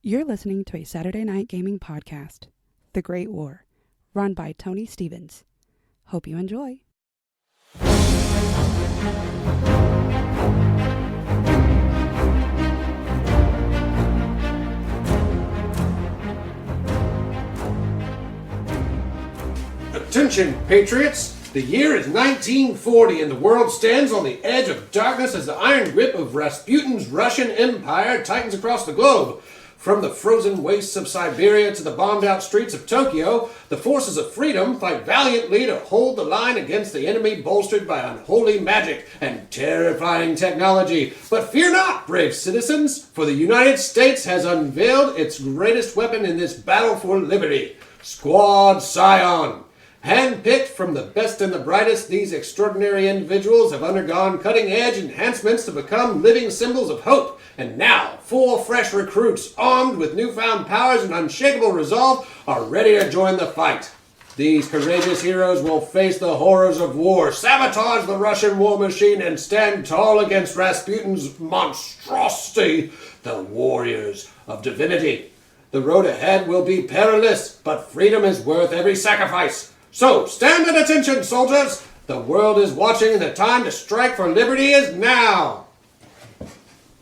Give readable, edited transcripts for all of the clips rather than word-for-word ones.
You're listening to a Saturday night gaming podcast, The Great War, run by Tony Stevens. Hope you enjoy. Attention, Patriots! The year is 1940 and the world stands on the edge of darkness as the iron grip of Rasputin's Russian Empire tightens across the globe. From the frozen wastes of Siberia to the bombed-out streets of Tokyo, the forces of freedom fight valiantly to hold the line against the enemy bolstered by unholy magic and terrifying technology. But fear not, brave citizens, for the United States has unveiled its greatest weapon in this battle for liberty, Squad Scion. Handpicked from the best and the brightest, these extraordinary individuals have undergone cutting-edge enhancements to become living symbols of hope. And now, 4 fresh recruits, armed with newfound powers and unshakable resolve, are ready to join the fight. These courageous heroes will face the horrors of war, sabotage the Russian war machine, and stand tall against Rasputin's monstrosity, the warriors of divinity. The road ahead will be perilous, but freedom is worth every sacrifice. So, stand at attention, soldiers! The world is watching and the time to strike for liberty is now!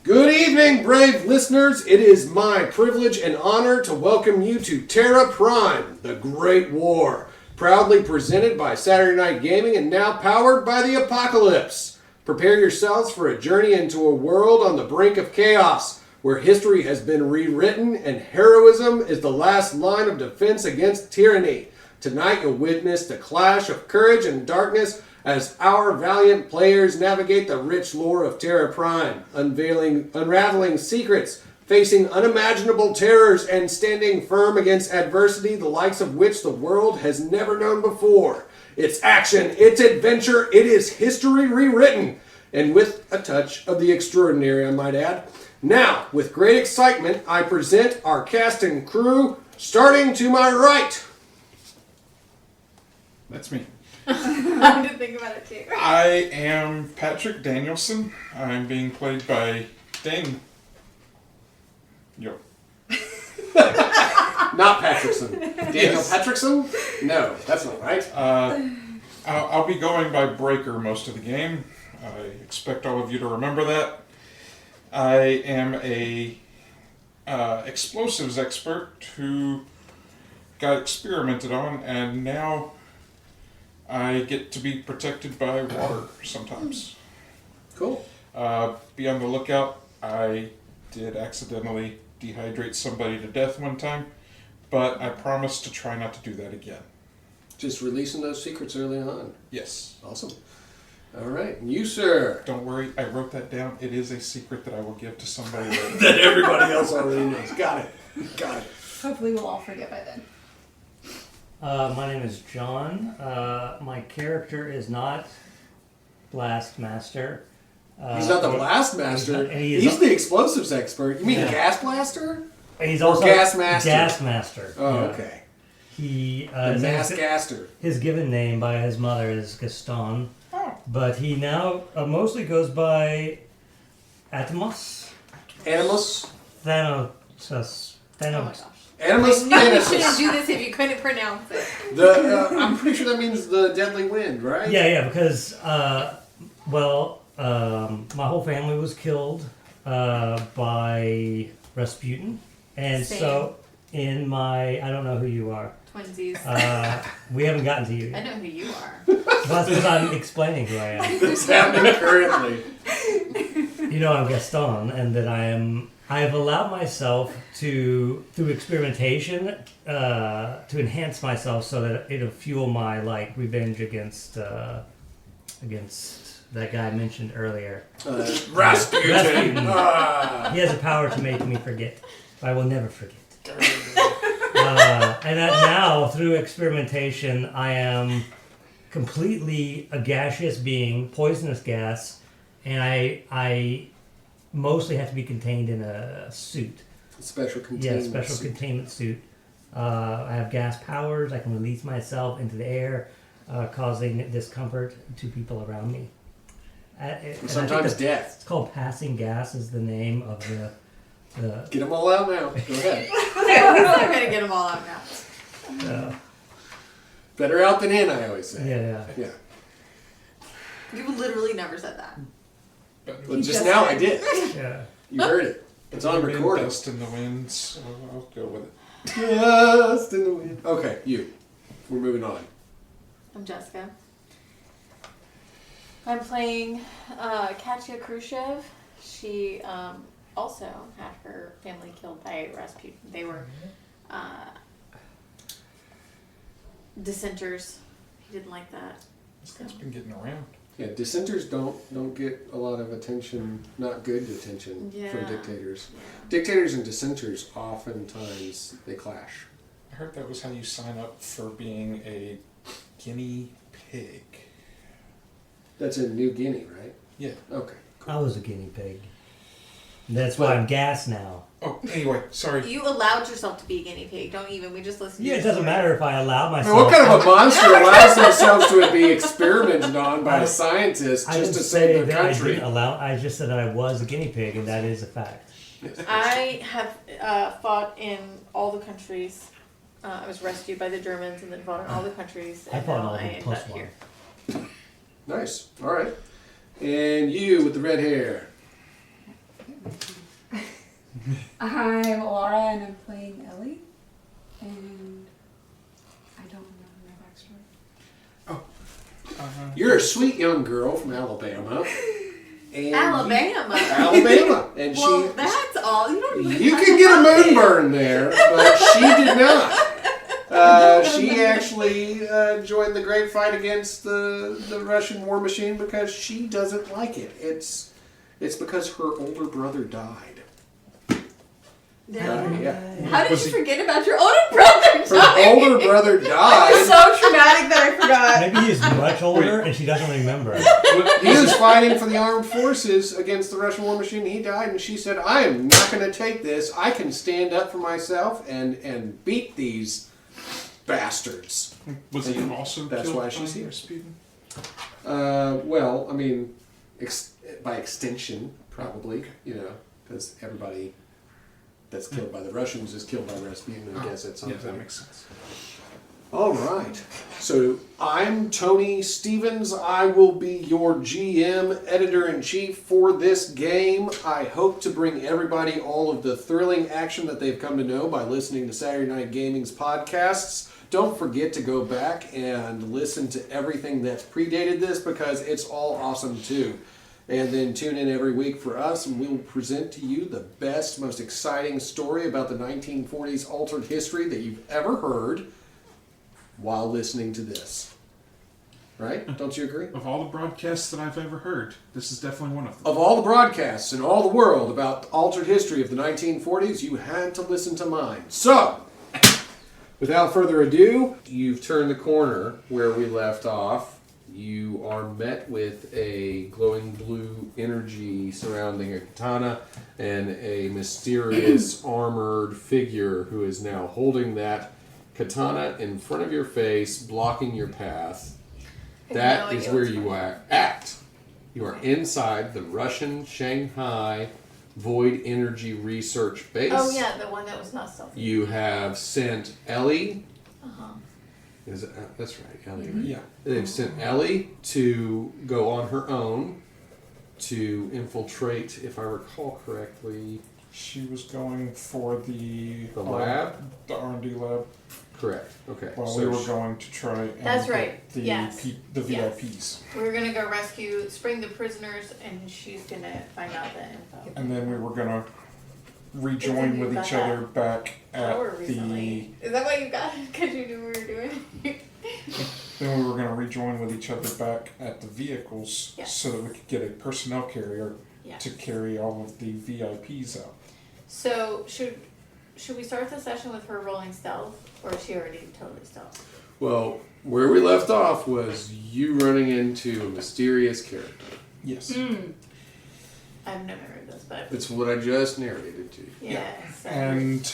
Good evening, brave listeners. It is my privilege and honor to welcome you to Terra Prime, the Great War, proudly presented by Saturday Night Gaming and now powered by the Apocalypse. Prepare yourselves for a journey into a world on the brink of chaos, where history has been rewritten and heroism is the last line of defense against tyranny. Tonight you'll witness the clash of courage and darkness as our valiant players navigate the rich lore of Terra Prime, unraveling secrets, facing unimaginable terrors, and standing firm against adversity the likes of which the world has never known before. It's action, it's adventure, it is history rewritten, and with a touch of the extraordinary, I might add. Now, with great excitement, I present our cast and crew, starting to my right. That's me. I did think about it too. I am Patrick Danielson. I'm being played by Dane. Yo. Not Patrickson. Daniel Yes. Patrickson? No, that's not right. I'll be going by Breaker most of the game. I expect all of you to remember that. I am a explosives expert who got experimented on, and now I get to be protected by water sometimes. Cool. Be on the lookout. I did accidentally dehydrate somebody to death one time, but I promise to try not to do that again. Just releasing those secrets early on. Yes. Awesome. All right. And you, sir. Don't worry, I wrote that down. It is a secret that I will give to somebody later. That everybody else already knows. Got it. Got it. Hopefully we'll all forget by then. My name is John. My character is not Blast Master. He's not the blast master. He's the explosives expert. You mean gas blaster? He's Or also gas master? Gas Master. Oh, yeah. okay. He The mass gaster. his given name by his mother is Gaston, Oh. but he now mostly goes by Atomos. Animus. Thanos. Oh my gosh. Animus I knew you thanatos. shouldn't do this if you couldn't pronounce it. I'm pretty sure that means the deadly wind, right? Yeah, because my whole family was killed by Rasputin, and Same. so in my I don't know who you are. Twinsies. We haven't gotten to you I yet. know who you are. Well, that's because I'm explaining who I am. It's happening currently. You know, I'm Gaston, and that I have allowed myself to, through experimentation, to enhance myself so that it'll fuel my revenge against that guy I mentioned earlier. Rasputin. Rasputin. Ah. He has the power to make me forget. I will never forget. And that now, through experimentation, I am completely a gaseous being, poisonous gas, and I mostly have to be contained in a suit. Special containment. Yeah, special containment suit. I have gas powers. I can release myself into the air, causing discomfort to people around me. And Sometimes death. It's called passing gas is the name of Get them all out now. Go ahead. Okay, we're not gonna get them all out now. Better out than in, I always say. Yeah. You literally never said that. Well, just now I did. Yeah. You heard it. It's on Wind, recording. Dust in the wind, so I'll go with it. Dust in the wind. Okay, you. We're moving on. I'm Jessica. I'm playing Katya Khrushchev. She also had her family killed by Rasputin. They were dissenters. He didn't like that. This guy's been getting around. Yeah, dissenters don't get a lot of attention, not good attention from Yeah. dictators. Yeah. Dictators and dissenters oftentimes they clash. I heard that was how you sign up for being a guinea pig. That's in New Guinea, right? Yeah. Okay. I was a guinea pig. That's why I'm gas now. Oh, anyway, sorry. You allowed yourself to be a guinea pig. Don't even. We just listened. Yeah, to it your doesn't story. matter if I allow I myself. mean, what kind of a monster allows themselves to be experimented on by a scientist I just didn't to say save the that country? I didn't allow. I just said that I was a guinea pig, and that is a fact. I have fought in all the countries. I was rescued by the Germans and then fought in all the countries. I And fought in now all I the end plus up one. here. Nice. All right. And you with the red hair. I'm Laura and I'm playing Ellie. And I don't remember my backstory. You're a sweet young girl from Alabama. And Alabama. Alabama. And Well, that's all. You don't even you have could to get a lie. moonburn there, but she did not. She actually joined the great fight against the Russian war machine because she doesn't like it. It's because her older brother died. Yeah. How did Was you he- forget about your older brother? Her older brother It was died. so traumatic that I forgot. Maybe he's much older, and she doesn't remember. He was fighting for the armed forces against the Russian war machine. He died, and she said, "I am not going to take this. I can stand up for myself and beat these bastards." Was he also That's killed why she's by here. Rasputin? Well, I mean, by extension, probably, because everybody that's killed by the Russians is killed by Rasputin, I guess, at some Yeah, point. that makes sense. All right. So I'm Tony Stevens. I will be your GM, editor-in-chief for this game. I hope to bring everybody all of the thrilling action that they've come to know by listening to Saturday Night Gaming's podcasts. Don't forget to go back and listen to everything that's predated this because it's all awesome too. And then tune in every week for us, and we will present to you the best, most exciting story about the 1940s altered history that you've ever heard while listening to this. Right? Don't you agree? Of all the broadcasts that I've ever heard, this is definitely one of them. Of all the broadcasts in all the world about the altered history of the 1940s, you had to listen to mine. So, without further ado, you've turned the corner where we left off. You are met with a glowing blue energy surrounding a katana and a mysterious armored figure who is now holding that katana in front of your face, blocking your path. That is where you are at. You are inside the Russian Shanghai Void Energy Research Base. Oh yeah, the one that was not stealthy. You have sent Ellie. Uh-huh. That's right, Ellie. Right? Yeah. They've sent Ellie to go on her own to infiltrate, if I recall correctly. She was going for the lab? The R&D lab. Correct. Okay. While so we were going to try and That's get right. the Yes. the Yes. VIPs. We were gonna go spring the prisoners, and she's gonna find out the info. And then we were going to rejoin It's with a new each bad other back at Power the... recently. Is that why you got it? Because you knew we were doing it? Then we were going to rejoin with each other back at the vehicles Yes. so that we could get a personnel carrier Yes. to carry all of the VIPs out. So should we start the session with her rolling stealth, or is she already totally stealth? Well, where we left off was you running into a mysterious character. Yes. I've never heard this, but It's what I just narrated to you. yes. And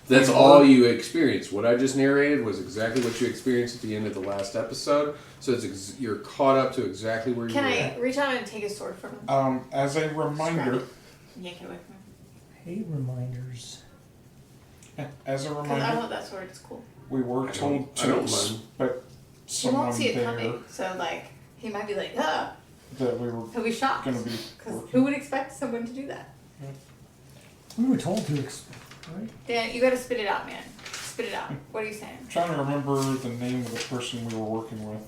That's all you experienced. What I just narrated was exactly what you experienced at the end of the last episode. So you're caught up to exactly where you Can were I at. reach out and take a sword from him? as a reminder, Yank it away from him. Hate reminders. As a Because I reminder, want that sword. It's cool. we were told I to don't mind. expect He someone won't see it there coming, so like he might be like, "Ah," that we were he'll be shocked. going to be Because working. who would expect someone to do that? We were told to, right? Dan, you got to spit it out, man. Spit it out. What are you saying? I'm trying to remember the name of the person we were working with.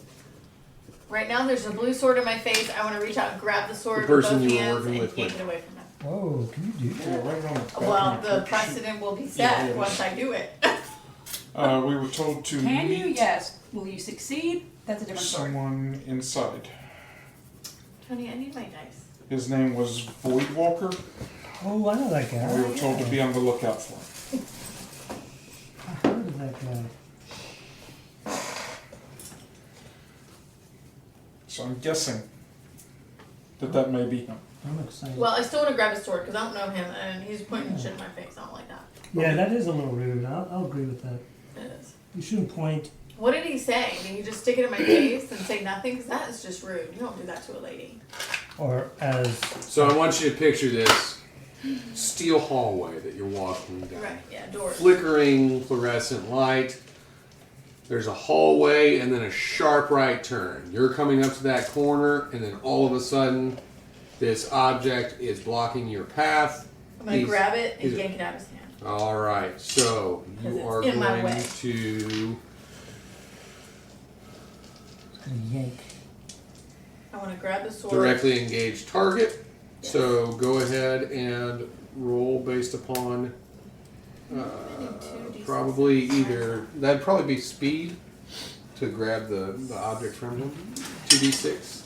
Right now, there's a blue sword in my face. I want to reach out and grab the sword The with person both you were hands working and with yank when? it away from him. Whoa, can you do Yeah, that? right on the back Well, of my the character sheet. precedent will be Yeah, set it once is. I do it. We were told to Can meet you? Yes. Will you succeed? That's a different story. someone inside. Tony, I need my dice. His name was Voidwalker. Oh, I know that And we guy. were told to be on the lookout for him. I heard of that guy. So I'm guessing that may be him. I'm excited. Well, I still want to grab his sword because I don't know him, and he's pointing shit in my face. I don't like that. Yeah, that is a little rude. I'll agree with that. It is. You shouldn't point. What did he say? Did he just stick it in my face and say nothing? Because that is just rude. You don't do that to a lady. Or as So I want you to picture this steel hallway that you're walking down. Right, yeah, doors. Flickering fluorescent light. There's a hallway and then a sharp right turn. You're coming up to that corner, and then all of a sudden, this object is blocking your path. I'm going to He's- grab it and he's- yank it out of his hand. All right, so 'Cause you it's are in my going way. to yank. I want to grab the sword. directly engage target. Yes. So go ahead and roll based upon probably either that'd probably be speed to grab the object from him. 2d6.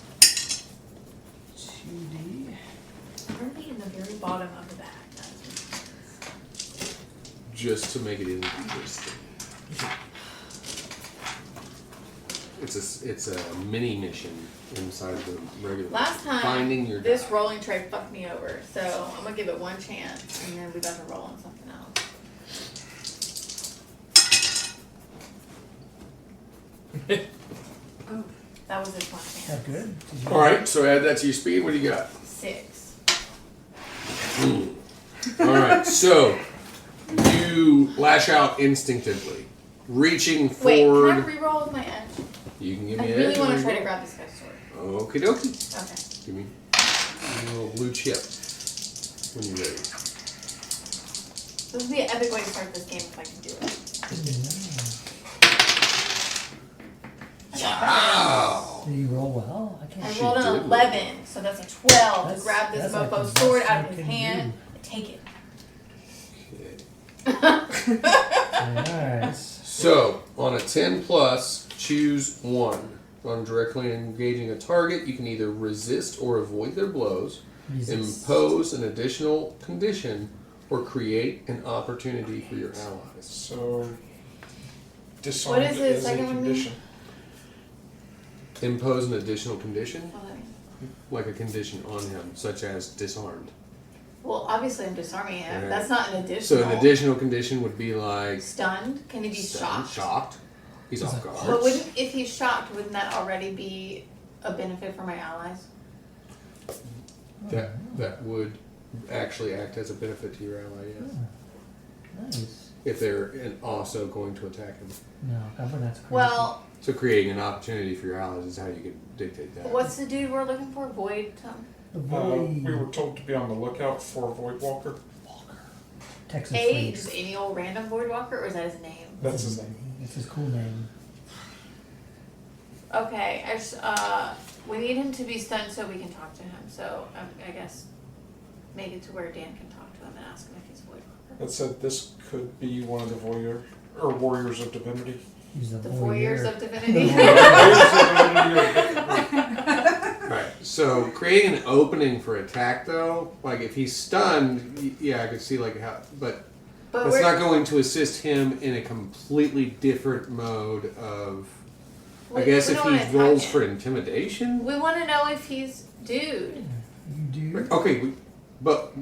2D. Currently in the very bottom of the bag. That is Just to make it interesting. It's a mini mission inside the regular. Last time, finding your this die. rolling tray fucked me over, so I'm gonna give it one chance, and then we got to roll on something else. That was his one Is chance. that good? Did you- All right, so add that to your speed. What do you got? 6. All right, so you lash out instinctively, reaching Wait, can I forward. re-roll with my edge? You can give I me really edge want or to try you to roll. grab this guy's sword. Okie dokie. Okay. Give me a little blue chip when you're ready. This would be an epic way to start this game if I can do it. Wow! Did you roll well? I I can't. She rolled an did. 11, so that's a 12 to That's- grab this that's like mofo's the sword best out of you his can hand do. and take it. Nice. So, on a 10 plus, choose one. On directly engaging a target, you can either resist or avoid their blows, Resist. impose an additional condition, or create an opportunity for your allies. So, disarmed What is the is a second one mean? condition. Impose an additional condition, Oh, that means- like a condition on him, such as disarmed. Well, obviously I'm disarming him. Alright. That's not an additional. So an additional condition would be like Stunned? Can he be stunned, shocked? shocked. He's Is off that- guard. But wouldn't, if he's that already be a benefit for my allies? That would actually act as a benefit to your ally, yes. Nice. If they're also going to attack him. No, that's crazy. Well, So creating an opportunity for your allies is how you could dictate that. what's the dude we're looking for? Void? The boy. We were told to be on the lookout for Voidwalker. Texas Just freak. any old random void walker, or is that his name? That's his name. It's his cool name. Okay, we need him to be stunned so we can talk to him. So I guess make it to where Dan can talk to him and ask him if he's a void walker. That said, this could be one of the warriors of divinity. He's a The voyeur. voyeurs of divinity. Right. So creating an opening for attack, though, like if he's stunned, yeah, I could see like how, but But that's we're, not going to assist him in a completely different mode of. I we- guess we if don't wanna he attack rolls him. for intimidation. We want to know if he's dude. You do? Okay, but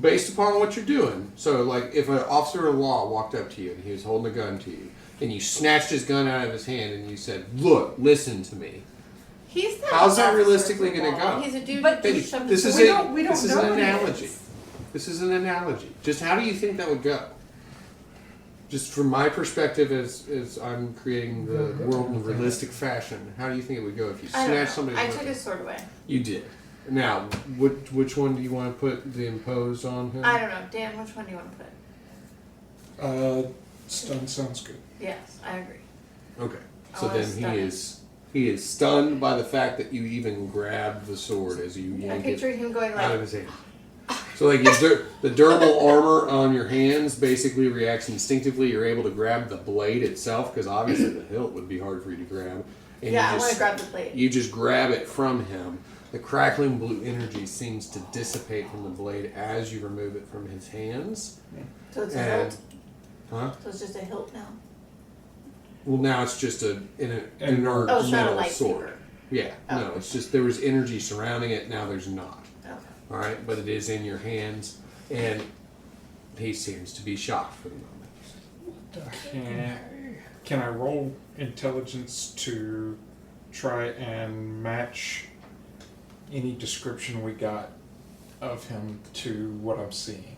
based upon what you're doing, so like if an officer of law walked up to you and he was holding a gun to you, and you snatched his gun out of his hand and you said, "Look, listen to me." He's not. How's that an realistically officer gonna of the law. go? He's a dude But who Baby, shoved this his is sword. we don't this is know an what it analogy. is. This is an analogy. Just how do you think that would go? Just from my perspective, as I'm creating the world in a realistic fashion, how do you think it would go if you I don't know. snatched somebody's I weapon? took his sword away. You did. Now, which one do you want to put the imposed on him? I don't know. Dan, which one do you want to put? Stun sounds good. Yes, I agree. Okay. I So wanna then stun him. he is stunned by the fact that you even grabbed the sword as you I yank it pictured him going out of like, his hand. So like the durable armor on your hands basically reacts instinctively. You're able to grab the blade itself because obviously the hilt would be hard for you to grab. And yeah, I you want to just, grab the blade. you just grab it from him. The crackling blue energy seems to dissipate from the blade as you remove it from his hands. So it's a And, hilt. huh? So it's just a hilt now. Well, now it's just an inert Oh, it's not a metal lightsaber. sword. Yeah, Oh. no, it's just there was energy surrounding it. Now there's not. Okay. All right, but it is in your hands, and he seems to be shocked for the moment. Can I roll intelligence to try and match any description we got of him to what I'm seeing?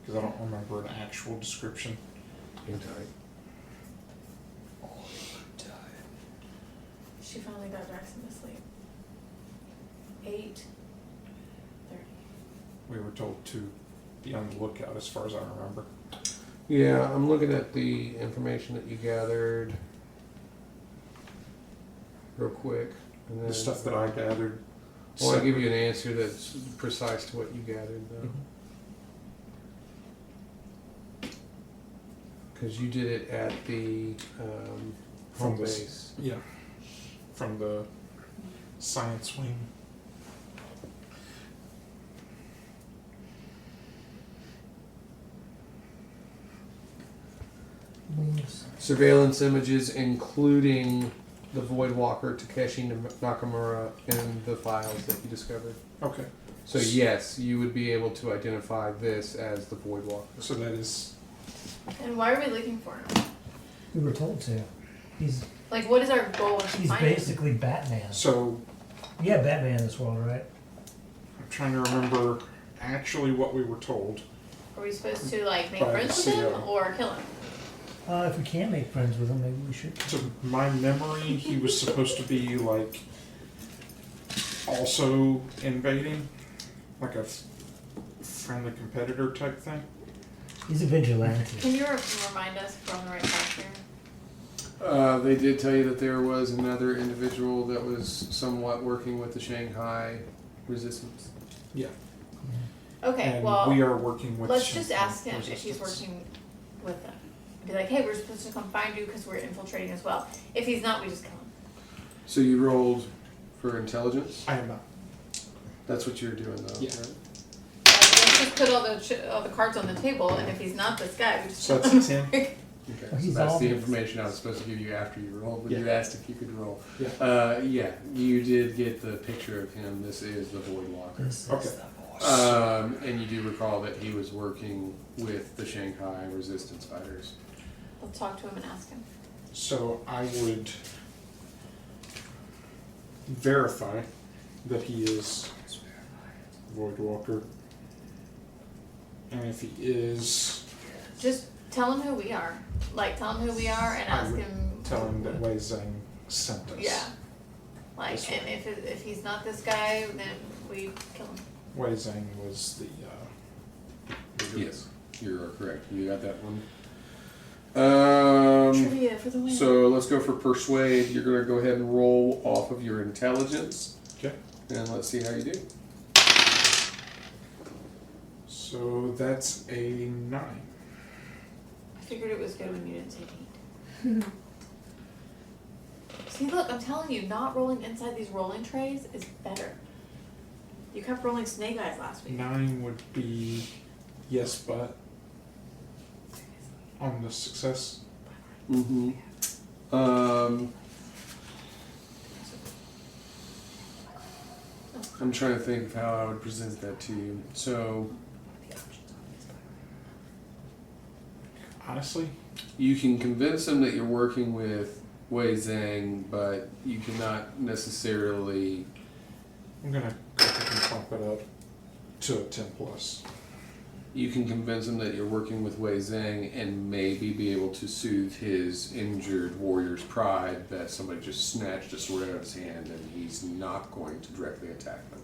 Because I don't remember an actual description. Hang tight. She finally got Jackson to sleep. 8:30. We were told to be on the lookout as far as I remember. Yeah, I'm looking at the information that you gathered real quick. And then The stuff that I gathered. I want to give you an answer that's precise to what you gathered, though. Because you did it at the home From the base. Yeah. From the science wing. Surveillance images, including the Void Walker, Takeshi Nakamura, and the files that you discovered. Okay. So yes, you would be able to identify this as the Void Walker. So that is. And why are we looking for him? We were told to. He's Like, what is our goal in he's finding him? basically Batman. So Yeah, Batman in this world, right? I'm trying to remember actually what we were told. Are we supposed to, like, make By friends the with him CO. or kill him? If we can't make friends with him, maybe we should. To my memory, he was supposed to be like also invading, like a friendly competitor type thing. He's a vigilante. Can you remind us if we're on the right path here? They did tell you that there was another individual that was somewhat working with the Shanghai resistance. Yeah. Okay, And well, we are working with. let's just Shanghai ask him if he's Resistance. working with them. Be like, hey, we're supposed to come find you because we're infiltrating as well. If he's not, we just kill him. So you rolled for intelligence? I am not. That's what you're doing, though, Yeah. right? Let's just put all the cards on the table, and if he's not this guy, we just So kill that's him. a 10. Okay, so He's that's all the this. information I was supposed to give you after you rolled, when you Yeah. asked if you could roll. Yeah. Yeah, you did get the picture of him. This is the Void Walker. This Okay. is the voice. And you do recall that he was working with the Shanghai resistance fighters. Let's talk to him and ask him. So I would verify that he is Void Walker. And if he is, Just tell him who we are. Like, tell him who we are and I ask would him. tell him that Wei Zhang sent us. Yeah. Like, This and if he's not this guy, then we kill him. Wei Zhang was the. Yes, you're correct. You got that one. Trivia for the win. So let's go for persuade. You're going to go ahead and roll off of your intelligence, Okay. and let's see how you do. So that's a 9. I figured it was good when you didn't say neat. See, look, I'm telling you, not rolling inside these rolling trays is better. You kept rolling snake eyes last week. 9 would be yes, but on the success. Mm-hmm. I'm trying to think of how I would present that to you. So Honestly, you can convince them that you're working with Wei Zhang, but you cannot necessarily. I'm gonna go ahead and bump it up to a 10+. You can convince him that you're working with Wei Zhang and maybe be able to soothe his injured warrior's pride that somebody just snatched a sword out of his hand and he's not going to directly attack them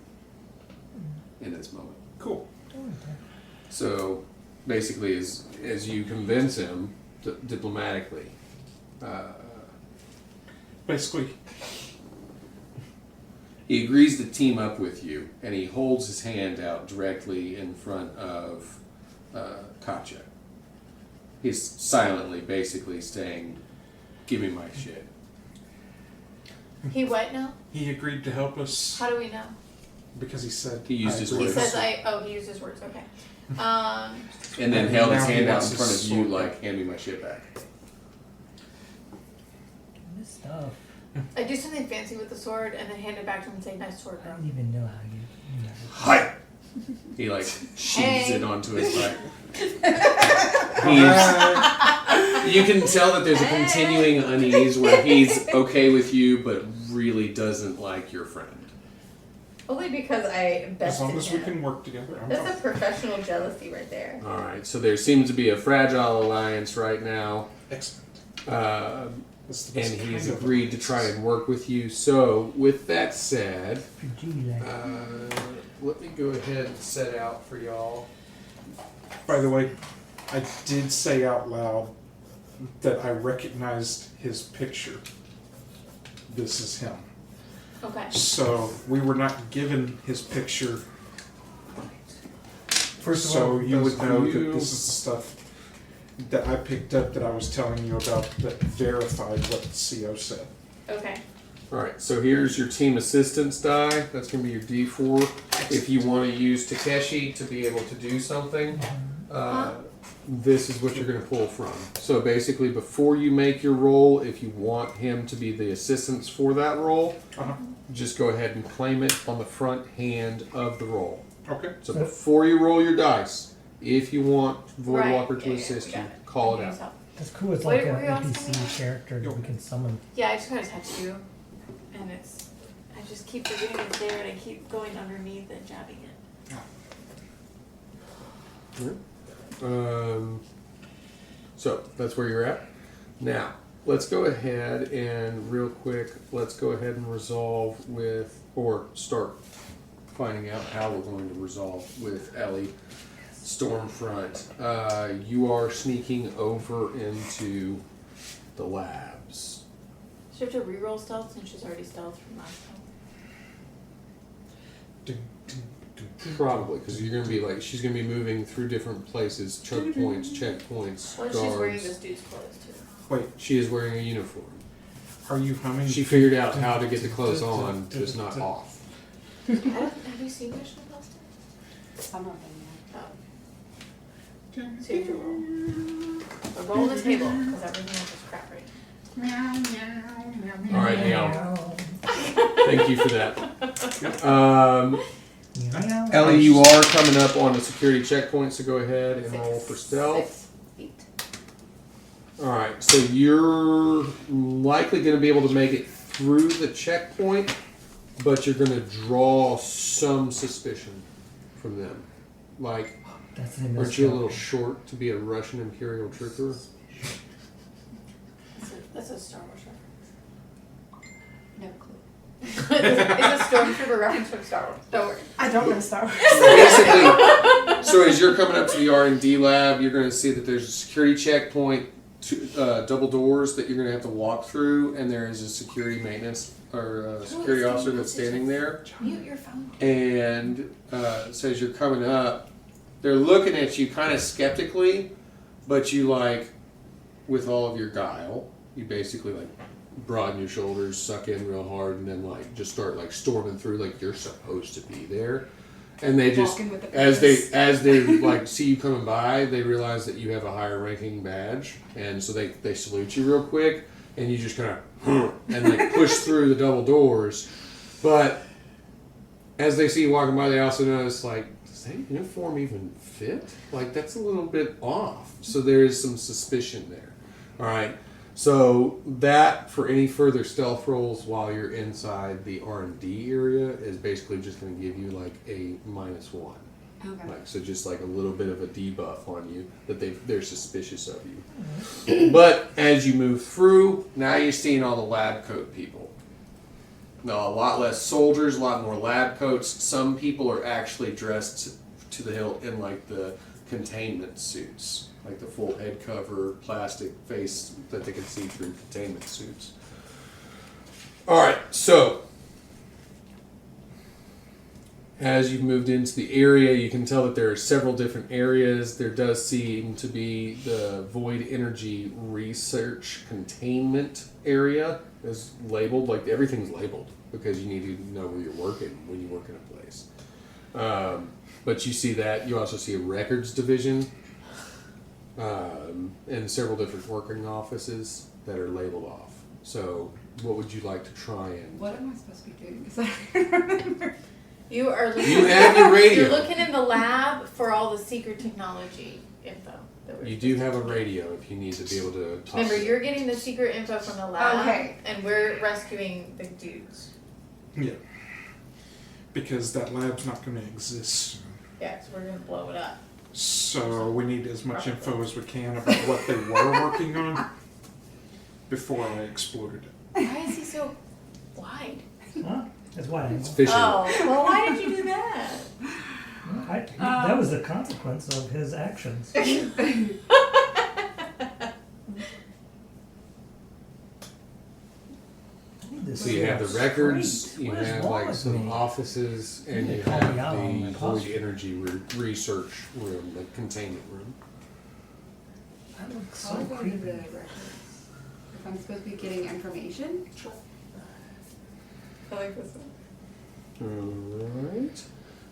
in this moment. Cool. So basically, as you convince him diplomatically, Basically, he agrees to team up with you, and he holds his hand out directly in front of Katya. He's silently, basically saying, "Give me my shit." He what now? he agreed to help us How do we know? because he said He used his I He words. agree. says he used his words, okay. And then held his Now he hand out wants in front his of you, sword like, "Hand me my shit back." This stuff. I do something fancy with the sword and then hand it back to him and say, nice sword, I bro. don't even know how you. Hi. He like sheathes Hey. it onto his back. You can tell that there's a continuing unease where he's okay with you, but really doesn't like your friend. Only because I As bested long as we him. can work together, I'm That's fine. a professional jealousy right there. All right, so there seems to be a fragile alliance right now, Excellent. That's the and best he's kind of agreed to try and work with you. So, with that said, Fragile. let me go ahead and set out for y'all. By the way, I did say out loud that I recognized his picture. This is him. Okay. So we were not given his picture, First of so all, you would know you- that this is the stuff that I picked up that I was telling you about that verified what the CO said. Okay. All right, so here's your team assistance die. That's going to be your D4. If you want to use Takeshi to be able to do something, this is what you're going to pull from. So basically, before you make your roll, if you want him to be the assistance for that roll, Uh-huh. just go ahead and claim it on the front hand of the roll. Okay. So before you roll your dice, if you want Voidwalker Right, to yeah, assist we you, got call it Okay, out. so- That's cool. It's What like were an you asking NPC me? character that we can summon. Yeah, I just gotta touch you, and I just keep forgetting it's there, and I keep going underneath and jabbing it. So that's where you're at. Now, let's go ahead and real quick, let's go ahead and resolve with, or start finding out how we're going to resolve with Ellie. Stormfront, you are sneaking over into the labs. Does she have to reroll stealth since she's already stealth from last time? Probably, because you're going to be like, she's going to be moving through different places, choke points, checkpoints, Well, she's wearing guards. this dude's clothes too. Wait, She is wearing a uniform. are you humming? She figured out how to get the clothes on, just not off. Have you seen Mission Impossible? I'm not done Oh. So you have to roll. But roll the table, because everything else is crap right All right, now, thank you for that. Ellie, you are coming up on a security checkpoint, so go ahead and roll for stealth. 6 feet. Alright, so you're likely going to be able to make it through the checkpoint, but you're going to draw some suspicion from them. Like, That's in aren't you a little short to be a Russian Imperial trooper? That's a Star Wars reference. No clue. It's a Stormtrooper reference from Star Wars. Don't worry. I don't know Star Wars. Basically, so as you're coming up to the R&D lab, you're going to see that there's a security checkpoint, double doors that you're going to have to walk through, and there is a security maintenance or security officer that's standing there. Mute your phone. And so as you're coming up, they're looking at you kind of skeptically, but you like, with all of your guile, you basically like broaden your shoulders, suck in real hard, and then like just start like storming through like you're supposed to be there. And they just, Walking with the as pace. they like see you coming by, they realize that you have a higher ranking badge, and so they salute you real quick, and you just kind of and like push through the double doors. But as they see you walking by, they also notice like, does that uniform even fit? Like that's a little bit off. So there is some suspicion there. All right. So that for any further stealth rolls while you're inside the R&D area is basically just going to give you like a -1. Okay. Like, so just like a little bit of a debuff on you that they're suspicious of you. But as you move through, now you're seeing all the lab coat people. Now a lot less soldiers, a lot more lab coats. Some people are actually dressed to the hilt in like the containment suits, like the full head cover, plastic face that they can see through containment suits. All right, so as you've moved into the area, you can tell that there are several different areas. There does seem to be the Void Energy Research Containment area is labeled. Like, everything's labeled because you need to know where you're working when you work in a place. But you see that. You also see a records division and several different working offices that are labeled off. So what would you like to try and... What am I supposed to be doing? Because I don't remember. You are looking. You have your radio. You're looking in the lab for all the secret technology info. That we're You do have a supposed to radio if you need to be able to talk. Remember, to you're getting the secret info from the lab, Okay. and we're rescuing the dudes. Yeah. Because that lab's not going to exist. Yeah, so we're gonna blow it up. So we need as much info as we can about what they were working on before I exploded it. Why is he so wide? Huh? That's why It's fishing. Oh, well, why did you do that? that was the consequence of his actions. So you have the records, you have like some offices, and you have the Void Energy Research Room, the containment room. That looks I'll so go to creepy. the records. If I'm supposed to be getting information. I like this one. Alright.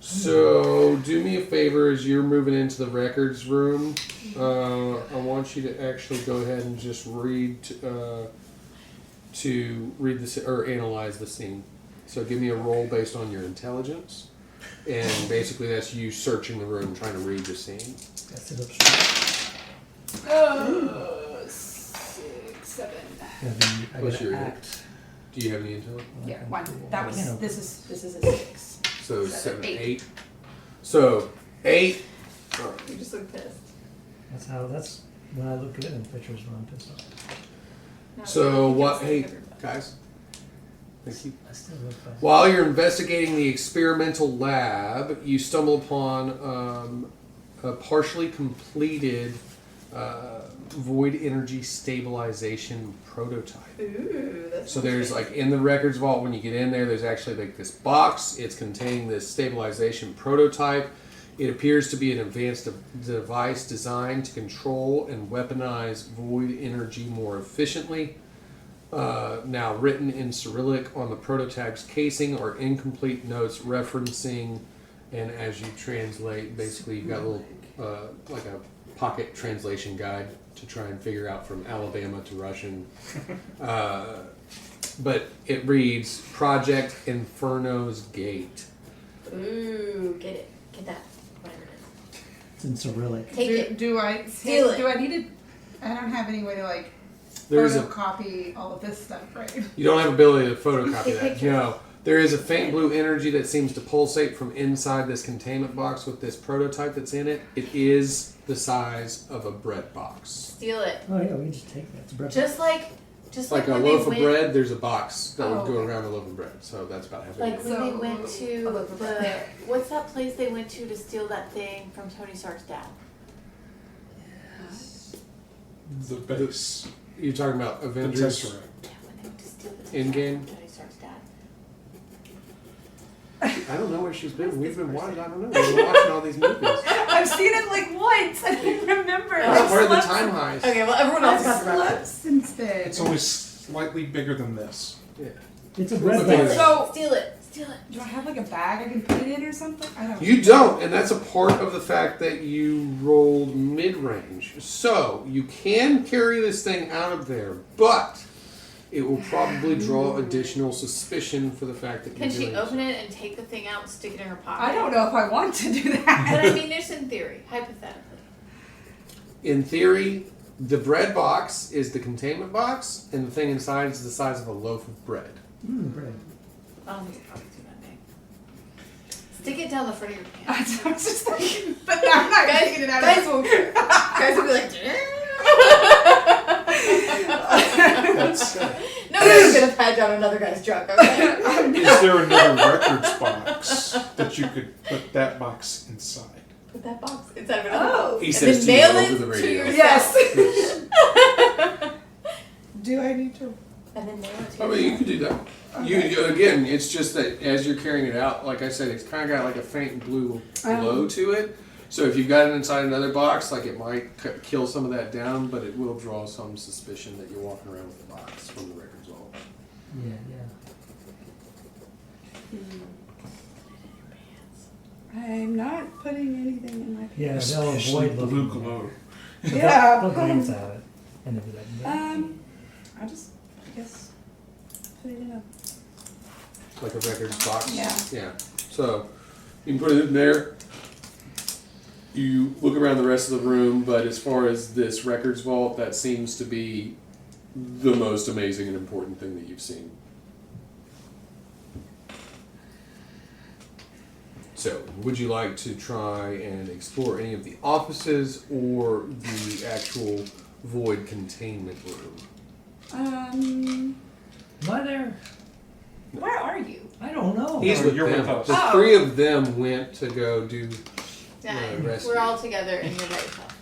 So do me a favor as you're moving into the records room. I want you to actually go ahead and just read or analyze the scene. So give me a roll based on your intelligence. And basically that's you searching the room, trying to read the scene. Gotta sit up straight. 6, 7. I What's gotta your- act. Do you have any intelligence? Yeah, 1. That was. Yeah. This is a 6. So 7, 7, 8. 8. So 8. Alright. You just look pissed. That's when I look good in pictures when I'm pissed off. No, So you what? can Hey, say everybody. guys. Thank you. I still look bad. While you're investigating the experimental lab, you stumble upon a partially completed void energy stabilization prototype. Ooh, that's So there's like in the records vault, when you get in there, there's actually like this box. It's containing this stabilization prototype. It appears to be an advanced device designed to control and weaponize void energy more efficiently. Now written in Cyrillic on the prototype's casing are incomplete notes referencing, and as you translate, basically you've got a little like a pocket translation guide to try and figure out from Alabama to Russian. But it reads Project Inferno's Gate. Ooh, get it. Get that. Whatever it is. It's in Cyrillic. Take it. Do I Steal it. Do I need to? I don't have any way to like There's a photocopy all of this stuff, right? You don't have ability to photocopy Take that. pictures. No. There is a faint blue energy that seems to pulsate from inside this containment box with this prototype that's in it. It is the size of a bread box. Steal it. Oh yeah, we can just take that. It's a bread. Just like Like a when loaf they of went, bread, there's a box that would Oh, go okay. around a loaf of bread. So that's about how big Like it is. when they So, went a to loaf of the bread. what's that place they went to steal that thing from Tony Stark's dad? The base. You're talking about The Avengers Tesseract. Yeah, when they went to steal the thing Endgame? from Tony Stark's dad. I don't know where she's been. We've been watching. I don't know. We've been watching all these movies. I've seen it like once. I don't remember. That's part of the I've time slept- heist. Okay, well everyone else got the I've reference. slept since then. It's only slightly bigger than this. Yeah. It's a It's bread a big- box. So Steal it. Steal it. do I have like a bag I can put it in or something? I don't. You don't, and that's a part of the fact that you rolled mid-range. So you can carry this thing out of there, but it will probably draw additional suspicion for the fact that Can you're she doing open so. it and take the thing out and stick it in her pocket? I don't know if I want to do But that. I mean, just in theory, hypothetically. In theory, the bread box is the containment box, and the thing inside is the size of a loaf of bread. Bread. I don't think it's probably too that big. Stick it down the front of your pants. I was just thinking, but I'm not gonna get it out. Guys will be like, That's, nobody's gonna pat down another guy's truck, okay? is there another records box that you could put that box inside? Put that box inside of another box. He And says then to you nail over it the to radio. yourself. Yes. Do I need to? And then nail it to I mean, you could do that. You again, it's just that as you're carrying it out, like I said, it's kind of got like a faint blue glow to it. So if you've got it inside another box, like it might kill some of that down, but it will draw some suspicion that you're walking around with the box from the records vault. Yeah. I'm not putting anything in my pants. Yeah, they'll Especially avoid blue looking. glow. Yeah. They'll glance at it. And they'll be like, no. I'll just, I guess, put it in a. Like a records box? Yeah. Yeah. So you can put it in there. You look around the rest of the room, but as far as this records vault, that seems to be the most amazing and important thing that you've seen. So, would you like to try and explore any of the offices or the actual void containment room? Am I there? Where are you? I don't know. He's No, with you're them. with us. The Oh. three of them went to go do Yeah, rescue. we're all together and you're by yourself.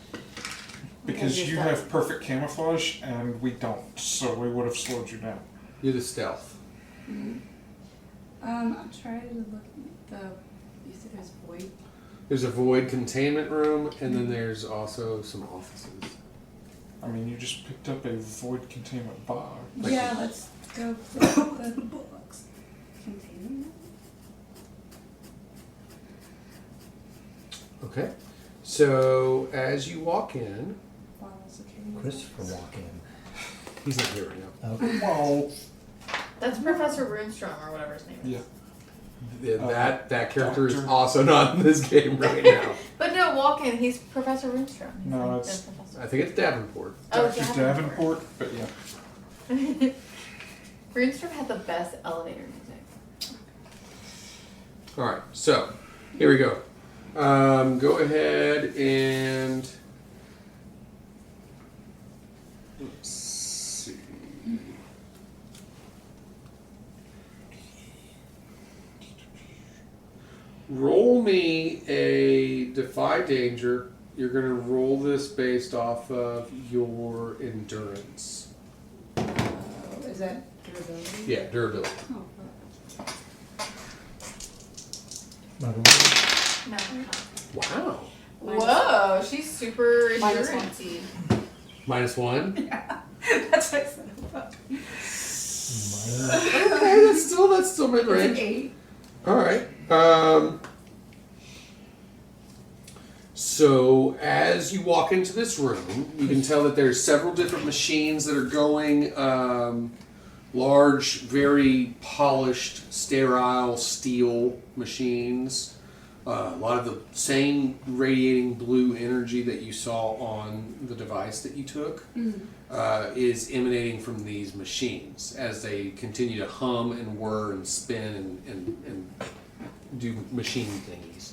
Because you're you stuck. have perfect camouflage and we don't, so we would have slowed you down. You're the stealth. I'm trying to look at the. You said there's void. There's a void containment room, and then there's also some offices. I mean, you just picked up a void containment box. Yeah, let's go for the box. Containing Okay. So as you walk in, bottles of candy. Christopher walk in. he's not here right now. Okay. Well, That's Professor Runestrom or whatever his name is. yeah. That character is Doctor. also not in this game right now. But no, walk in. He's Professor Runestrom. He's No, like it's- the professor. I think it's Davenport. Oh, Dr. Davenport, but yeah. Runestrom had the best elevator music. All right. So here we go. Go ahead and let's see. Roll me a defy danger. You're going to roll this based off of your endurance. Is that durability? Yeah, durability. Oh, Not really. No. Wow. Whoa, she's super Minus endurance-y. -1. that's what I said. Okay, that's still mid It's an range. 8. All right. So as you walk into this room, you can tell that there's several different machines that are going. Large, very polished, sterile steel machines. A lot of the same radiating blue energy that you saw on the device that you took is emanating from these machines as they continue to hum and whir and spin and do machine thingies.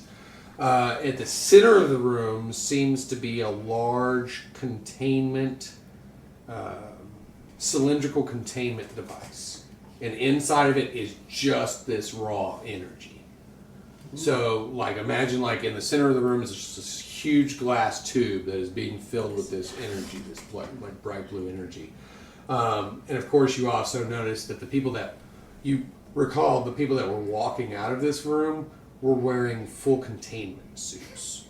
At the center of the room seems to be a large containment, cylindrical containment device. And inside of it is just this raw energy. So, like, imagine, like, in the center of the room is just this huge glass tube that is being filled with this energy, this like bright blue energy. And of course, you also notice that the people that you recall, the people that were walking out of this room were wearing full containment suits.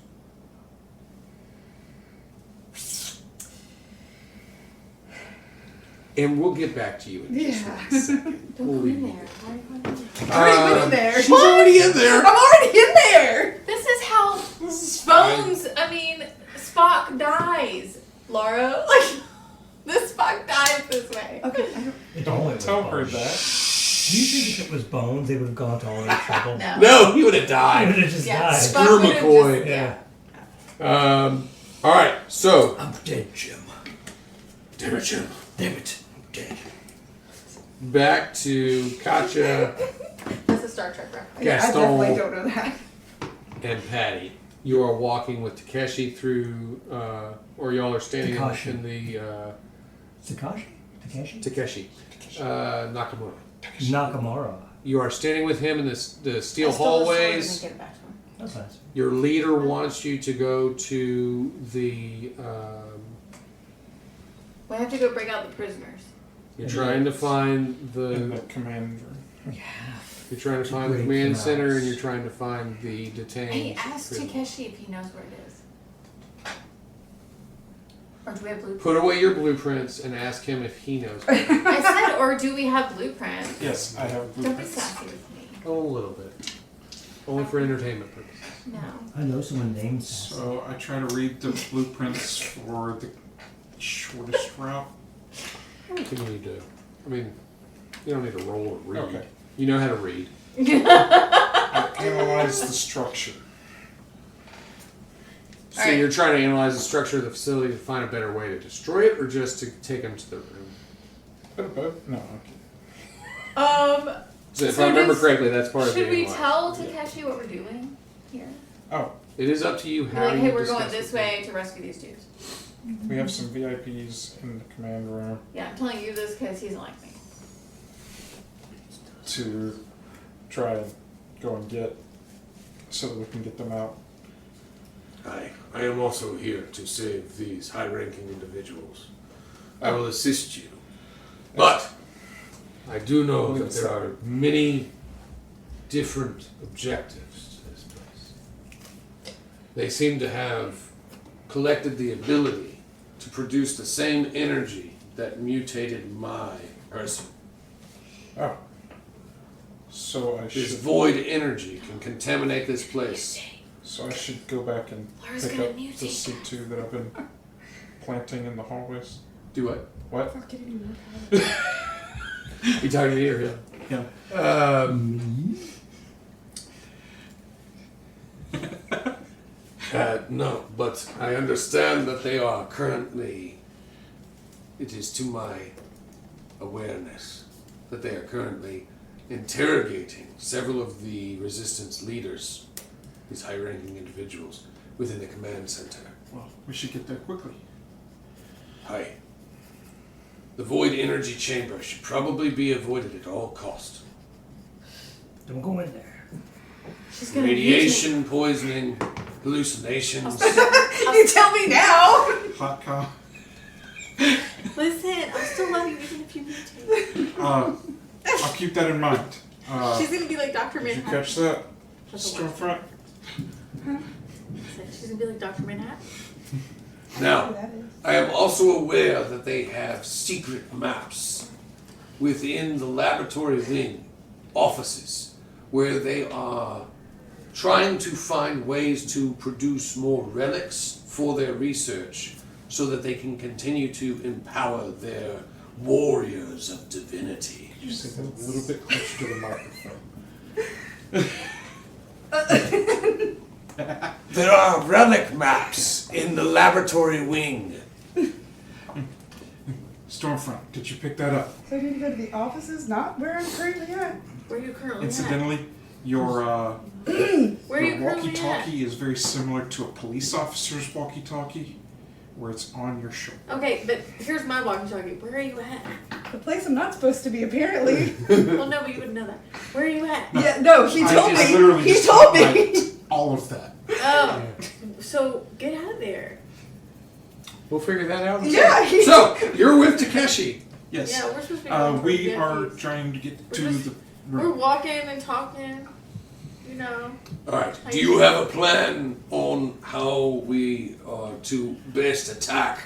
And we'll get back to you in just one second. Don't We'll go in leave you there. Why are you going in there? I've already been in there. She's already in there. I'm already in there. This is how Spock dies, Laura. Like, this Spock dies this way. Okay, I don't. If only it Don't was tell her Bones. that. Do you think if it was Bones, they would have gone to all that trouble? No. No, he would have They died. would have just Yeah, died. Spock Screw would've McCoy. just- Yeah. All right, so. I'm dead, Jim. Damn it, Jim. Damn it. I'm dead. Back to Katja, That's a Star Trek reference. Yeah, I Gaston, definitely don't know that. and Patty, you are walking with Takeshi through, or y'all are standing Takashi. in the Takeshi? Nakamura. Nakamura. You are standing with him in the steel I stole the sword and hallways. then get it back to him. That's nice. Your leader wants you to go to the. We have to go break out the prisoners. You're trying to find In the. the command room. You're trying to find the Great command mouse. center, and you're trying to find the detained. Hey, ask prisoner. Takeshi if he knows where it is. Or do we have blueprints? Put away your blueprints and ask him if he knows. I said, or do we have blueprints? Yes, I have Don't be blueprints. sassy with me. Oh, a little bit. Only for entertainment purposes. No. I know someone named Sassy. So I try to read the blueprints for the shortest route. I don't think you need to. I mean, you don't need to roll or read. Okay. You know how to read. I analyze the structure. So Alright. you're trying to analyze the structure of the facility to find a better way to destroy it, or just to take him to the room? Bit of both? No, okay. So if So I remember does- correctly, that's part of the Should we analyze. tell Takeshi what we're doing here? Oh, It is up to you Be how like, you hey, we're discuss going this it. way to rescue these dudes. we have some VIPs in the command room Yeah, I'm telling you this because he doesn't like me. to try and go and get so that we can get them out. I am also here to save these high-ranking individuals. I will assist you. But I do know that there are many different objectives to this place. They seem to have collected the ability to produce the same energy that mutated my person. Oh. So I This should void energy can contaminate this place. so I should go back and Laura's pick gonna up the mutate. C2 that I've been planting in the hallways. Do what? What? Fuck it anymore. You talking to me or him? Yeah. No, but I understand that they are currently, it is to my awareness, that they are currently interrogating several of the resistance leaders, these high-ranking individuals, within the command center. Well, we should get there quickly. Hi. The void energy chamber should probably be avoided at all cost. Don't go in there. She's gonna Radiation, poisoning, hallucinations. You tell me now. Hot car. Listen, I'm still loving you even if you mutate. I'll keep that in mind. She's gonna be like Dr. Did you Manhattan. catch that? That's the worst. Stormfront? She's gonna be like Dr. Manhattan. Now, That is. I am also aware that they have secret maps within the laboratory wing offices where they are trying to find ways to produce more relics for their research so that they can continue to empower their warriors of divinity. Could you say that a little bit closer to the microphone? There are relic maps in the laboratory wing. Stormfront, did you pick that up? So I need to go to the offices, not where I'm currently at. Where are you currently Incidentally, your Where are you your currently walkie-talkie is very similar to a police officer's walkie-talkie, where it's on your shoulder. at? Okay, but here's my walkie-talkie. Where are you at? The place I'm not supposed to be, apparently. Well, no, but you wouldn't know that. Where are you at? Yeah, no, he told I me. literally He just told me. typed all of that. Oh, so get out of there. We'll figure that out. Yeah, he- So, you're with Takeshi. Yes. Yeah, we're supposed to be going We to are get these. trying to get We're to just- the We're room. walking and talking, you know. Alright, do you have a plan on how we are to best attack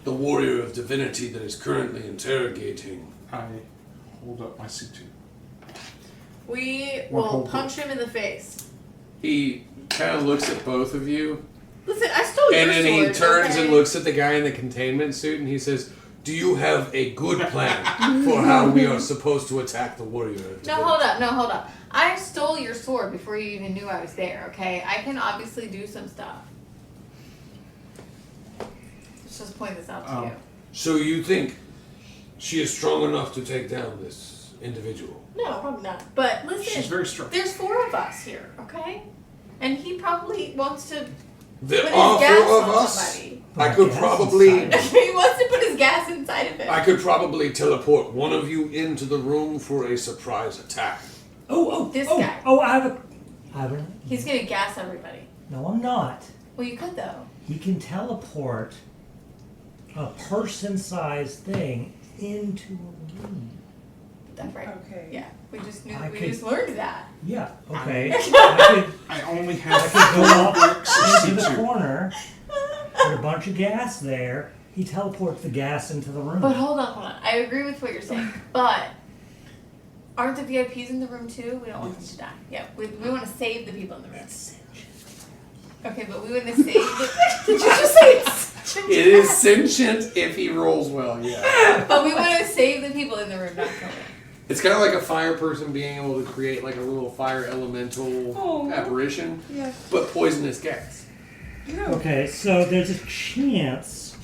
the warrior of divinity that is currently interrogating? I hold up my C2. We One will whole punch him in the face. He kind of looks at both of you, Listen, I stole your and then he sword, turns okay? and looks at the guy in the containment suit, and he says, "Do you have a good plan for how we are supposed to attack the warrior of divinity?" No, hold up. I stole your sword before you even knew I was there, okay? I can obviously do some stuff. Let's just point this out to you. So you think she is strong enough to take down this individual? No, probably not. But listen, She's very strong. there's 4 of us here, okay? And he probably wants to The put his awful gas of on us. somebody. I could Gas probably. inside. He wants to put his gas inside of it. I could probably teleport one of you into the room for a surprise attack. This guy. I have a. He's gonna gas everybody. No, I'm not. Well, you could though. He can teleport a person-sized thing into a room. That's right. Okay. Yeah. We just could- just learned that. Yeah. Okay. I I only have could go up bricks of into the C2. corner, put a bunch of gas there. He teleports the gas into the room. But hold on. I agree with what you're saying. But aren't the VIPs in the room too? We don't want them to die. Yeah. We want to save the people in the room. Okay, but we want to save the. Did you just say it's? It is sentient if he rolls well, yeah. But we want to save the people in the room, not kill them. It's kind of like a fire person being able to create like a little fire elemental apparition, Yeah. but poisonous gas. Okay, so there's a chance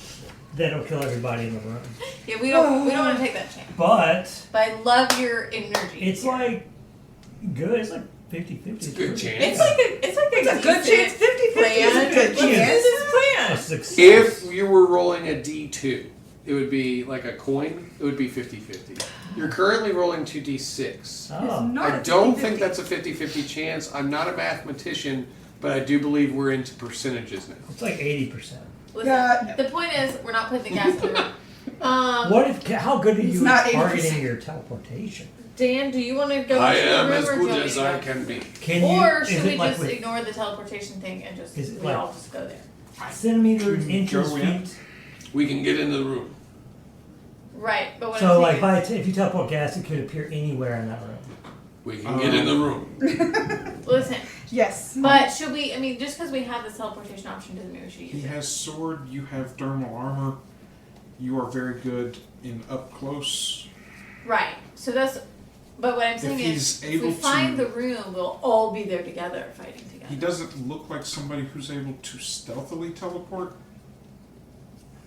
that it'll kill everybody in the room. Yeah, we don't want to take that chance. But But I love your energy. it's here. like good. It's like 50-50. It's a good chance. It's like a good decent chance. 50-50 plan. is a good Let's chance. do this A plan. success. If you were rolling a D2, it would be like a coin, it would be 50-50. You're currently rolling 2D6. Oh. Not I a don't 50-50. think that's a 50-50 chance. I'm not a mathematician, but I do believe we're into percentages now. It's like 80%. Listen, Yeah. the point is, we're not putting the gas in the room. What if? How good are It's you not at 80%. targeting your teleportation? Dan, do you want to go I into the am room as or do you good want me as to I go? can be. Can you? Or is should it we like just with ignore the teleportation thing and just Is it we like- all just go there? centimeters, Can inches, go in? feet? We can get into the room. Right, but what So I'm like saying if you teleport gas, it could appear anywhere in that room. We can get in the room. is, listen, Yes. but should we? I mean, just because we have this teleportation option doesn't mean we should He use it. has sword, you have thermal armor. You are very good in up close. Right. So that's. But what I'm saying If is, he's if we able find to- the room, we'll all be there together, fighting together. He doesn't look like somebody who's able to stealthily teleport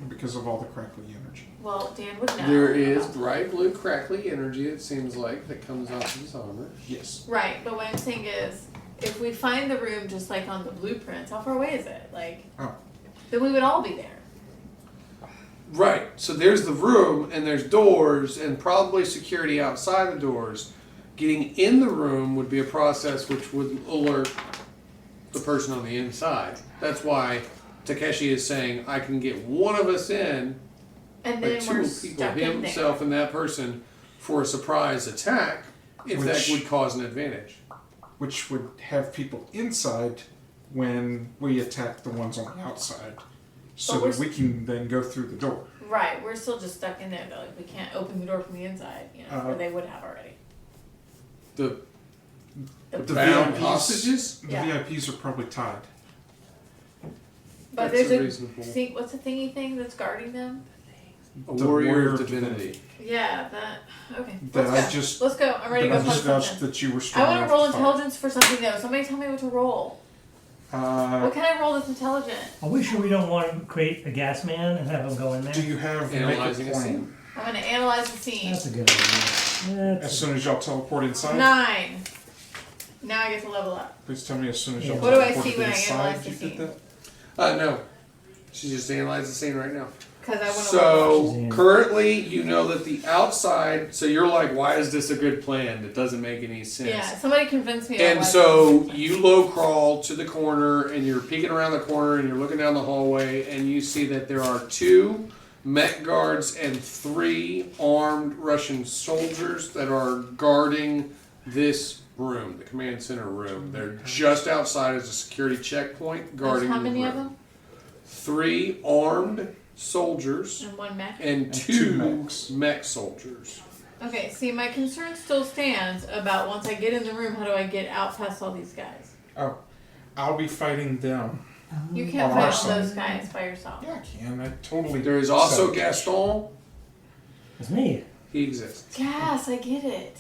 because of all the crackly energy. Well, Dan would know. There is about- bright blue crackly energy, it seems like, that comes off of his armor. Yes. Right, but what I'm saying is, if we find the room just like on the blueprints, how far away is it? Like, Oh. then we would all be there. Right, so there's the room, and there's doors, and probably security outside the doors. Getting in the room would be a process which would alert the person on the inside. That's why Takeshi is saying, I can get one of us in, And then like we're two people, stuck in there. himself and that person, for a surprise attack, if that Which- would cause an advantage. Which would have people inside when we attack the ones on the outside. So But that we can then go through the door. Right, we're still just stuck in there though. Like, we can't open the door from the inside, you know, or they would have already. The The bound VIPs hostages? The Yeah. VIPs are probably tied. But That's there's a a reasonable- thing. What's the thingy thing that's guarding them? A The warrior warrior of of divinity. Yeah, that. Okay. That let's I go. just Let's go. I'm ready that to I go just punch vouched something. that you were I strong want to enough roll to fight. intelligence for something though. Somebody tell me what to roll. What can I roll that's intelligent? Are we sure we don't want to create a gas man and have him go in there? Do you have Analyzing make a a plan? scene. I'm going to analyze the scene. That's a good idea. As soon as y'all teleport inside, 9. Now I get to level up. please tell me as soon as y'all What do I teleported see when I inside analyze the you did scene? that. No. She just analyzed the scene right now. Because I want to level up. So currently, you know that the outside. So you're like, why is this a good plan? It doesn't make any sense. Yeah, somebody convinced me. And otherwise. so you low crawl to the corner, and you're peeking around the corner, and you're looking down the hallway, and you see that there are 2 Met guards and 3 armed Russian soldiers that are guarding this room, the command center room. They're just outside as a security checkpoint, There's guarding how the many room. of them? 3 armed soldiers And 1 mech? and two 2 mechs. mech soldiers. Okay, see, my concern still stands about once I get in the room, how do I get out past all these guys? Oh, I'll be fighting them. You can't On our fight side. those guys by yourself. Yeah, I can. I totally. There is also sabotaged. Gaston. It's me. He exists. Yes, I get it.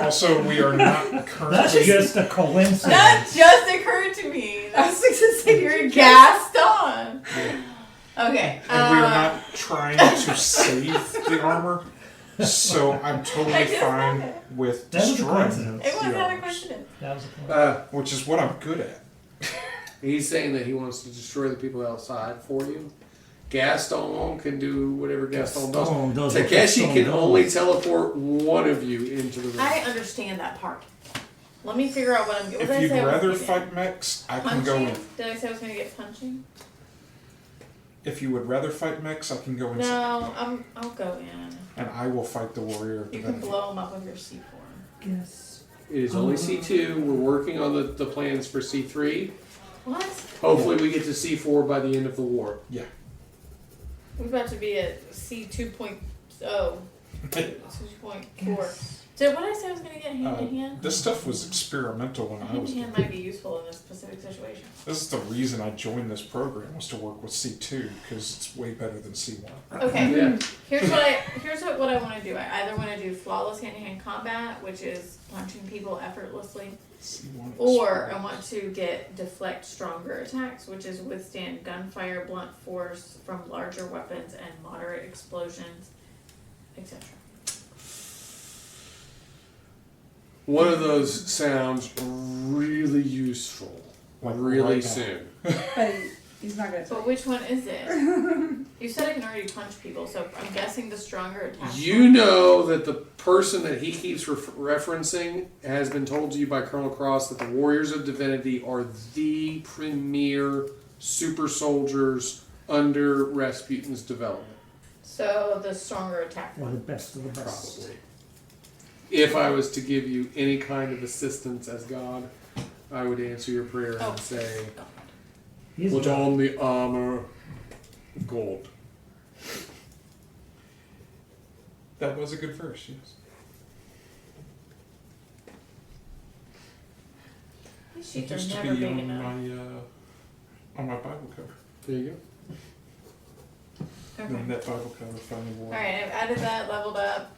Also, we are not That's currently. just a coincidence. That just occurred to me. I was going to say You're gassed on. Okay. And we are not trying to save the armor. So I'm I totally just fine said with That was a destroying coincidence. It was the not a arms, coincidence. That was a point. which is what I'm good at. He's saying that he wants to destroy the people outside for you. Gaston can do whatever Gaston does. Gaston does what Takeshi Gaston can does. only teleport one of you into the room. I understand that part. Let me figure out what I'm. What If did I you'd say I was rather gonna fight mechs, I get? can go Punching? in. Did I say I was going to get punching? If you would rather fight mechs, I can go in. No, I'll go in. And I will fight the warrior of You can divinity. blow them up with your C4. Guess. It is only C2. We're working on the plans for C3. What? Hopefully we get to C4 by the end of the war. Yeah. We're about to be at C 2.0. 2.4. So what did I say I was going to get hand to hand? This stuff was experimental when I Hand was to doing hand it. might be useful in this specific situation. This is the reason I joined this program, was to work with C2, because it's way better than C1. Okay. Yeah. Here's what I want to do. I either want to do flawless hand-to-hand combat, which is punching people effortlessly, C1 or I want to get deflect stronger attacks, which is withstand gunfire, blunt force from larger weapons, and moderate explosions, etc. One of those sounds really useful. Like really right now. soon. But he's not gonna. But which one is it? You said I can already punch people, so I'm guessing the stronger attack. You know that the person that he keeps referencing has been told to you by Colonel Cross that the Warriors of Divinity are the premier super soldiers under Rasputin's development. So the stronger attack Or the one. best of the best. Probably. If I was to give you any kind of assistance as God, I would answer your prayer Oh. and say, He's put got- on the armor of gold. That was a good verse, yes. These It sheets used are to never be big on enough. my Bible cover. There you go. Okay. Then that Bible cover finally wore. Alright, I've added that, leveled up,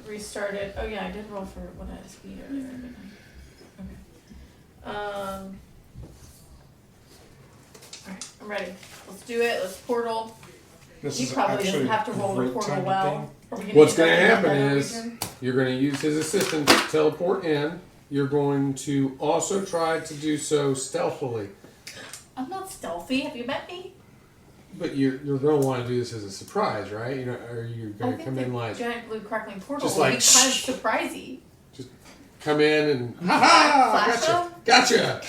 restarted. Oh yeah, I did roll for what I had speed earlier, didn't I? Okay. Alright, I'm ready. Let's do it. Let's portal. This He is probably actually doesn't have to roll the great portal time to well. game. Are we What's end going to up in happen that is region? you're going to use his assistant to teleport in. You're going to also try to do so stealthily. I'm not stealthy. Have you met me? But you're going to want to do this as a surprise, right? You know, or you're I going to think come the in like, giant blue crackling portal just will like, be kind of surprisey. come in and, ha Flash ha, gotcha.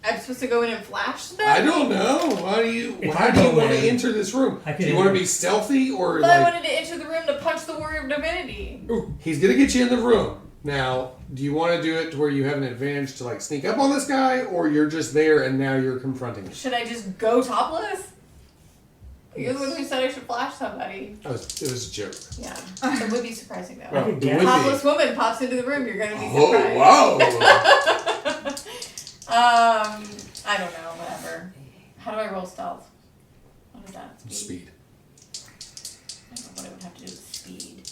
I'm supposed to go in and flash them? I don't know. How do you If want I go to in, enter this room? I Do could you want to enter- be stealthy or But I like, wanted to enter the room to punch the warrior of divinity. ooh, he's going to get you in the room. Now, do you want to do it to where you have an advantage to like sneak up on this guy, or you're just there and now you're confronting him? Should I just go topless? You're the one who said I should flash somebody. It was a joke. Yeah. It would be surprising though. I could It guess. would be. Topless woman pops into the room, you're gonna be Oh, surprised. wow. I don't know, whatever. How do I roll stealth? What is that? Speed. I don't know what I would have to do with speed.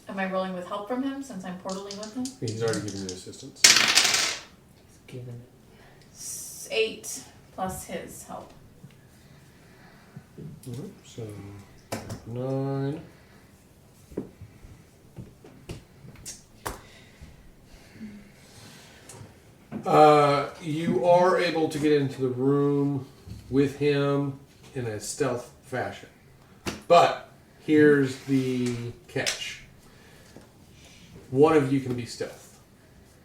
Am I rolling with help from him since I'm portaling with him? He's already given you assistance. Given it. 8 plus his help. So, 9. You are able to get into the room with him in a stealth fashion. But here's the catch. One of you can be stealth.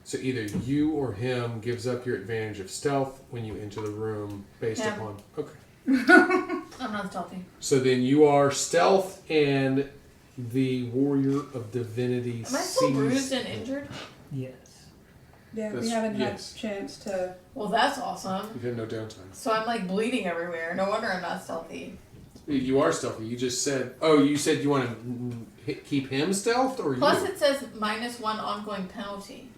So either you or him gives up your advantage of stealth when you enter the room based Yeah. upon... Okay. I'm not stealthy. So then you are stealth and the warrior of divinity Am I still sees- bruised and injured? Yes. Yeah, we That's- haven't yes. had a chance to. Well, that's awesome. You've had no downtime. So I'm like bleeding everywhere. No wonder I'm not stealthy. You are stealthy. You just said... Oh, you said you want to keep him stealthed or Plus you? it says -1 ongoing penalty.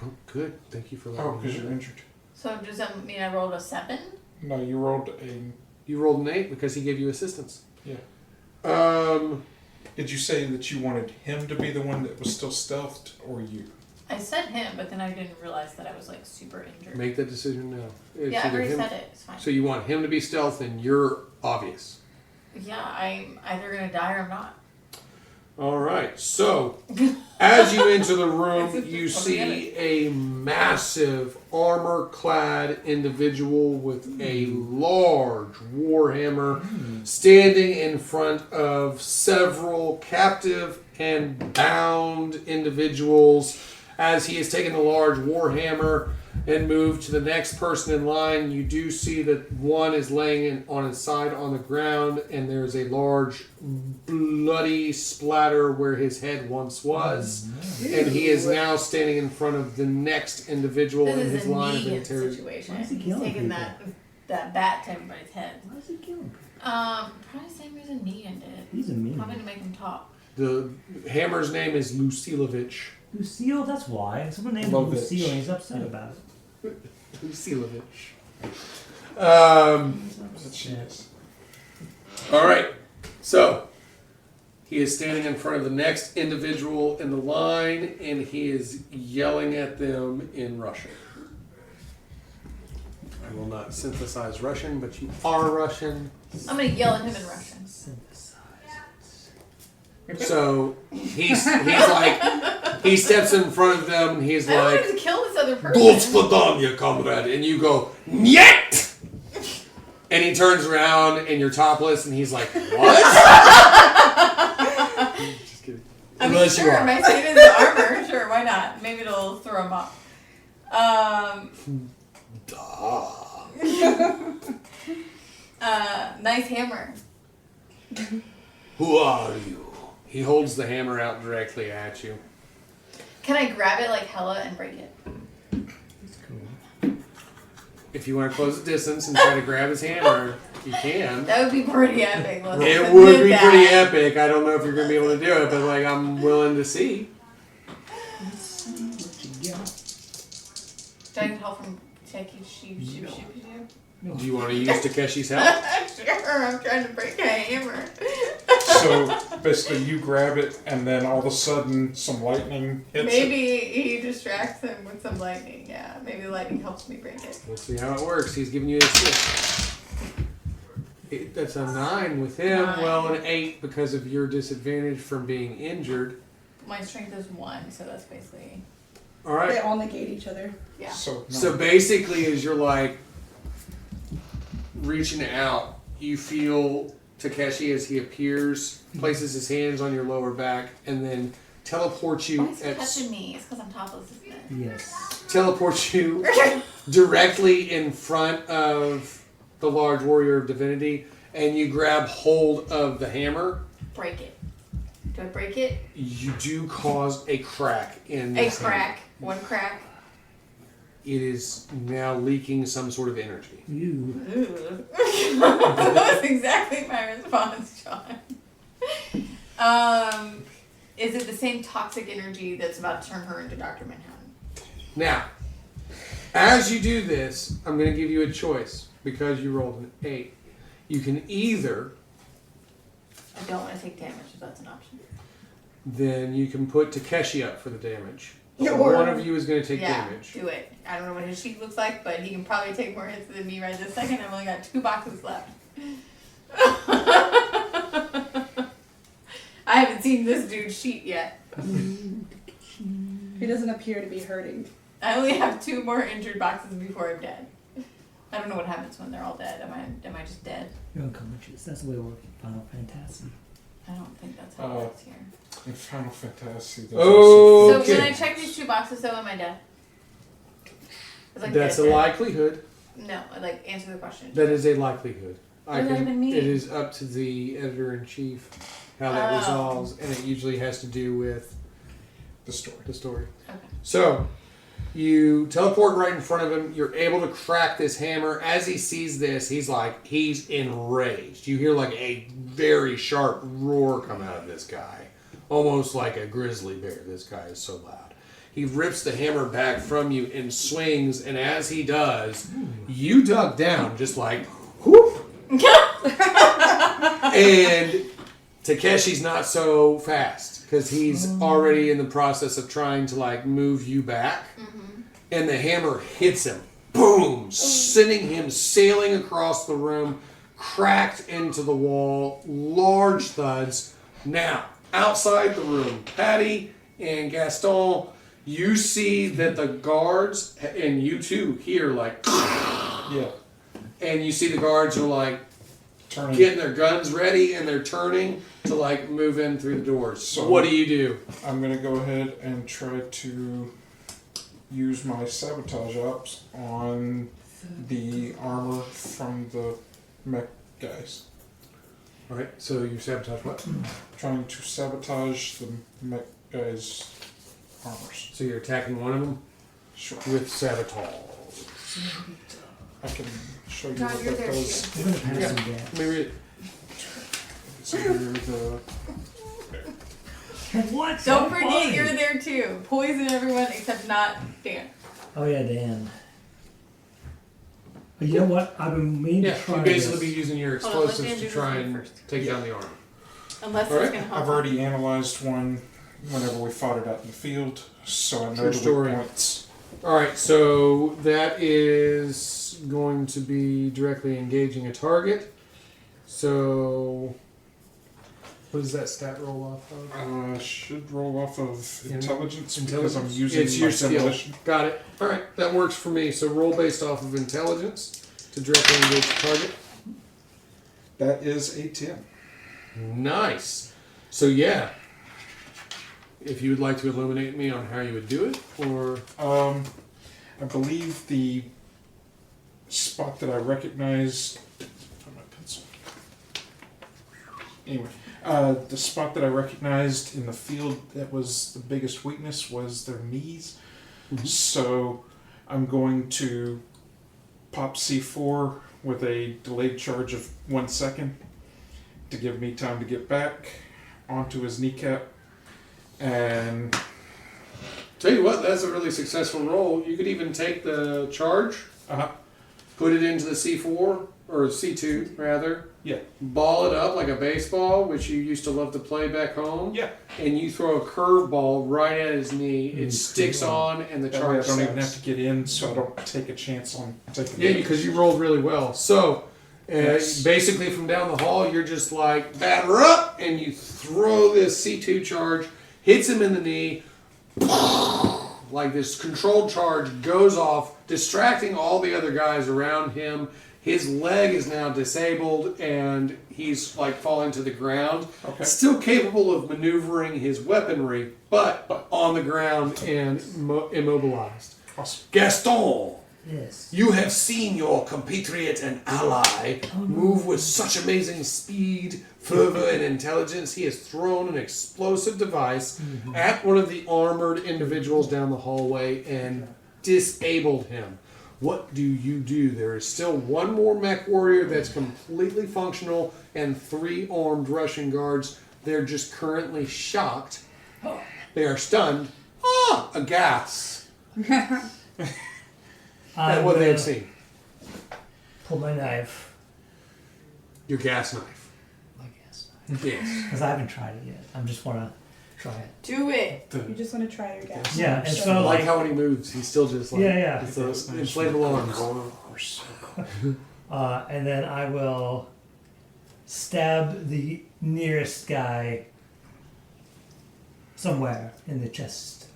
Oh, good. Thank you for Oh, letting me because know you're that. injured. So does that mean I rolled a 7? No, you rolled a... You rolled an 8 because he gave you assistance. Yeah. Um... Did you say that you wanted him to be the one that was still stealthed, or you? I said him, but then I didn't realize that I was like super injured. Make that decision now. It's Yeah, I either already him- said it. It's fine. So you want him to be stealth and you're obvious. Yeah, I'm either gonna die or I'm not. All right. So, as you enter the room, you see a massive armor-clad individual with a large warhammer standing in front of several captive and bound individuals. As he has taken the large warhammer and moved to the next person in line, you do see that one is laying on his side on the ground, and there's a large bloody splatter where his head once was. And he is now standing in front of the next individual This in is his a line of Negan interrogation. situation. Why is he He's killing taking people? that bat to everybody's head. Why is he killing people? Probably the same reason Negan did. He's a mean. Probably to make him talk. The hammer's name is Lucilovich. Lucille, that's why. Someone named him Lovich. Lucille and he's upset about it. Lucilovich. Jeez. All right. So he is standing in front of the next individual in the line, and he is yelling at them in Russian. I will not synthesize Russian, but you are Russian. I'm gonna yell at him in Russian. So he's like, he steps in front of them, and he's I don't like, want him to kill this other person. "Gospodanya, comrade," and you go, "Niet!" And he turns around, and you're topless, and he's like, "What?" Just kidding. I mean, Unless you sure, are. my skin is armor. Sure, why not? Maybe it'll throw him off. Nice hammer. Who are you? He holds the hammer out directly at you. Can I grab it like Hella and break it? That's cool. If you want to close the distance and try to grab his hammer, you can. That would be pretty epic. Let's It would admit be that. pretty epic. I don't know if you're going to be able to do it, but like I'm willing to see. Let's see what you got. Do I need help from Techie Shoop? Do you want to use Takeshi's help? Sure, I'm trying to break a hammer. So basically, you grab it, and then all of a sudden, some lightning hits it. Maybe he distracts him with some lightning. Yeah, maybe the lightning helps me break it. We'll see how it works. He's giving you a 6. That's a 9 with him. 9. Well, an 8 because of your disadvantage from being injured. My strength is 1, so that's basically All right. They all negate each other. yeah. So, no. So basically, as you're like reaching out, you feel Takeshi as he appears, places his hands on your lower back, and then teleports you Why is he at touching me? It's because I'm topless, isn't it? Yes. teleports you directly in front of the large warrior of divinity, and you grab hold of the hammer. Break it. Do I break it? You do cause a crack in A this hammer. crack. One crack. It is now leaking some sort of energy. You. That was exactly my response, John. Is it the same toxic energy that's about to turn her into Dr. Manhattan? Now, as you do this, I'm going to give you a choice because you rolled an 8. You can either, I don't want to take damage if that's an option. then you can put Takeshi up for the damage. Yeah, So or- one of you is going to take Yeah, damage. do it. I don't know what his sheet looks like, but he can probably take more hits than me right this second. I've only got 2 boxes left. I haven't seen this dude's sheet yet. He doesn't appear to be hurting. I only have 2 more injured boxes before I'm dead. I don't know what happens when they're all dead. Am I just dead? You're unconscious. That's the way it works in Final Fantasy. I don't think that's how it works here. In Final Fantasy, there's Oh. also So when Okay. I check these 2 boxes, though, am I dead? It's like That's a dead. likelihood. No, like answer the question. That is a likelihood. What does that even mean? It is up to the editor-in-chief how that Oh. resolves, and it usually has to do with the story. the story. Okay. So, you teleport right in front of him. You're able to crack this hammer. As he sees this, he's enraged. You hear like a very sharp roar come out of this guy. Almost like a grizzly bear. This guy is so loud. He rips the hammer back from you and swings, and as he does, you duck down just like, whoop. And Takeshi's not so fast because he's already in the process of trying to like move you back. And the hammer hits him. Boom! Sending him sailing across the room, cracked into the wall, large thuds. Now, outside the room. Patty and Gaston, you see that the guards, and you too hear like, Yeah. and you see the guards are like Turning. getting their guns ready and they're turning to like move in through the doors. So- What do you do? I'm gonna go ahead and try to use my sabotage ops on the armor from the mech guys. Alright, so you sabotage what? Trying to sabotage the mech guys' armors. So you're attacking one of them Sure. with sabotage. I can show you John, what you're that there does. too. We're gonna pass Yeah. some gas. Let me read it. So here the What? Don't So forget funny. you're there too. Poison everyone except not Dan. Oh yeah, Dan. But you know what? I've been meaning Yeah, to try you basically this. be using your Hold on, let explosives Dan to do try this and one first. take down the armor. Unless Alright, it's gonna help. I've already analyzed one whenever we fought it out in the field, so I know True the story. weak points. Alright, so that is going to be directly engaging a target. So, what does that stat roll off of? Should roll off of intelligence because Intelligence? I'm using It's my your skill. demolition. Got it. Alright, that works for me. So roll based off of intelligence to directly engage the target. That is a 10. Nice. So yeah, if you would like to illuminate me on how you would do it, or I believe the spot that I recognized. Find my pencil. Anyway, the spot that I recognized in the field that was the biggest weakness was their knees. So I'm going to pop C4 with a delayed charge of 1 second to give me time to get back onto his kneecap. And tell you what, that's a really successful roll. You could even take the charge, put it into the C4 or C2 rather, yeah, ball it up like a baseball, which you used to love to play back home. yeah. And you throw a curveball right at his knee. It sticks on, and the That way I charge don't even have sets. to get in, so I don't take a chance on taking. Yeah, because you rolled really well. So, Yes. basically from down the hall, you're just like, batter up, and you throw this C2 charge, hits him in the knee, like this controlled charge goes off, distracting all the other guys around him. His leg is now disabled, and he's like falling to the ground. Okay. Still capable of maneuvering his weaponry, but on the ground and immobilized. Awesome. Gaston! Yes. You have seen your compatriot and ally move with such amazing speed, fervor, and intelligence. He has thrown an explosive device at one of the armored individuals down the hallway and disabled him. What do you do? There is still one more mech warrior that's completely functional and 3 armed Russian guards. They're just currently shocked. They are stunned. Aghast at what they have seen. Pull my knife. Your gas knife. My gas knife. Yes. Because I haven't tried it yet. I just want to try it. Do it. You just want to try your gas. Yeah, it's So- kind I of like like how when he moves, he's still just like Yeah. It's those inflatable arms. And then I will stab the nearest guy somewhere in the chest,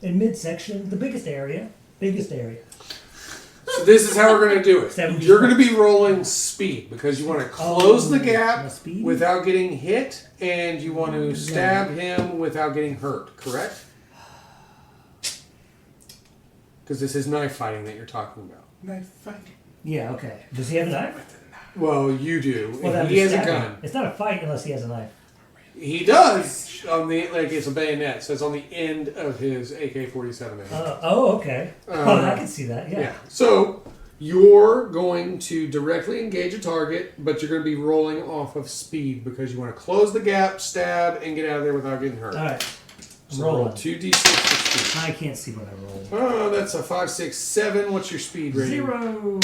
in midsection, the biggest area. So this is how we're going to do it. 70 You're going to be rolling speed because you want to close the my gap speed? without getting hit, and you want to stab him without getting hurt. Correct? Because this is knife fighting that you're talking about. Knife fight. Yeah, okay. Does he have a knife? Well, you do. Well, that'd He be has a stabbing. gun. It's not a fight unless he has a knife. He does on the it's a bayonet, so it's on the end of his AK-47. Okay. I can see that. Yeah. Yeah. So you're going to directly engage a target, but you're going to be rolling off of speed because you want to close the gap, stab, and get out of there without getting hurt. All right. So roll Rolling. 2d6 for speed. I can't see what I rolled. Oh, that's a 5, 6, 7. What's your speed rating? 0.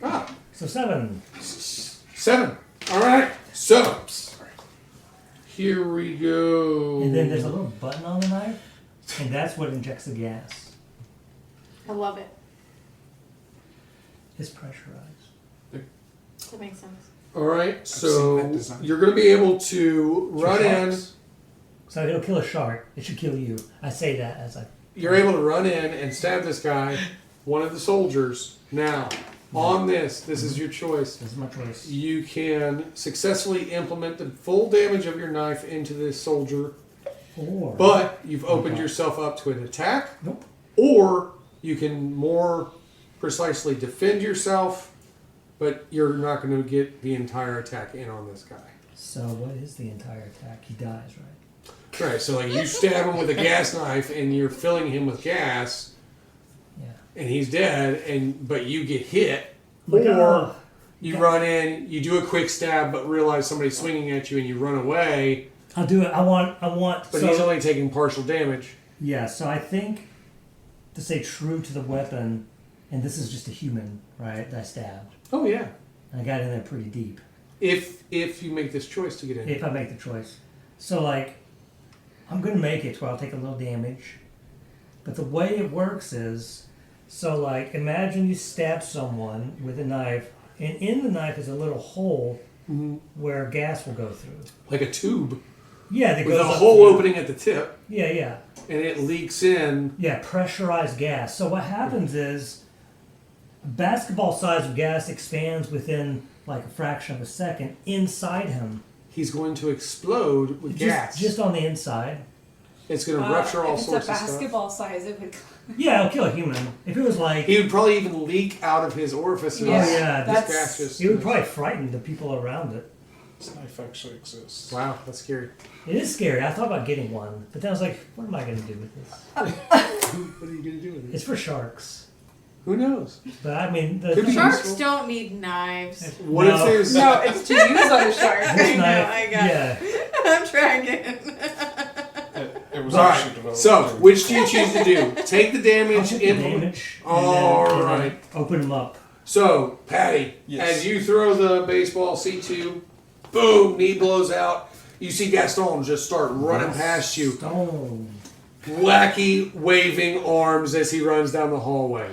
Ah, So 7. 7. All right. So here we go. And then there's a little button on the knife, and that's what injects the gas. I love it. It's pressurized. That makes sense. All right, seen that so design. you're going to be able to run in. So it'll kill a shark. It should kill you. I say that as I. You're able to run in and stab this guy, one of the soldiers. Now, on this is your choice. This is my choice. You can successfully implement the full damage of your knife into this soldier, Or. but you've opened yourself up to an attack. Nope. Or you can more precisely defend yourself, but you're not going to get the entire attack in on this guy. So what is the entire attack? He dies, right? Right, so like you stab him with a gas knife and you're filling him with gas Yeah. and he's dead, but you get hit. Like, Or you run in, you do a quick stab but realize somebody's swinging at you and you run away, I'll do it. I want. but so, he's only taking partial damage. Yeah. So I think to stay true to the weapon, and this is just a human, right? That I stabbed. Oh yeah. And I got in there pretty deep. If you make this choice to get in. If I make the choice. So like, I'm gonna make it where I'll take a little damage. But the way it works is, so like, imagine you stab someone with a knife, and in the knife is a little hole where gas will go through. Like a tube Yeah, that with goes a up hole through. opening at the tip Yeah, yeah. and it leaks in. Yeah, pressurized gas. So what happens is a basketball size of gas expands within like a fraction of a second inside him. He's going to explode with gas. Just on the inside. It's going to rupture all if sorts it's a of stuff. basketball size, it would. Yeah, it'll kill a human. If it was like, He would probably even leak out of his orifices. Yeah, yeah, This that's- gas just. it would probably frighten the people around it. This knife actually exists. Wow, that's scary. It is scary. I thought about getting one, but then I was like, what am I going to do with this? What are you going to do with it? It's for sharks. Who knows? But I mean, the Could be thing Sharks useful. don't need knives. What No. if there's. No, it's to use on a shark. this I know, knife, I got it. yeah. I'm trying again. It was All actually right. developed. So, which do you choose to do? Take the I'll damage. take the implement- damage. All and then right. Open them up. So, Patty, Yes. as you throw the baseball C2, boom, knee blows out. You see Gaston just start running past you, Stone. wacky waving arms as he runs down the hallway.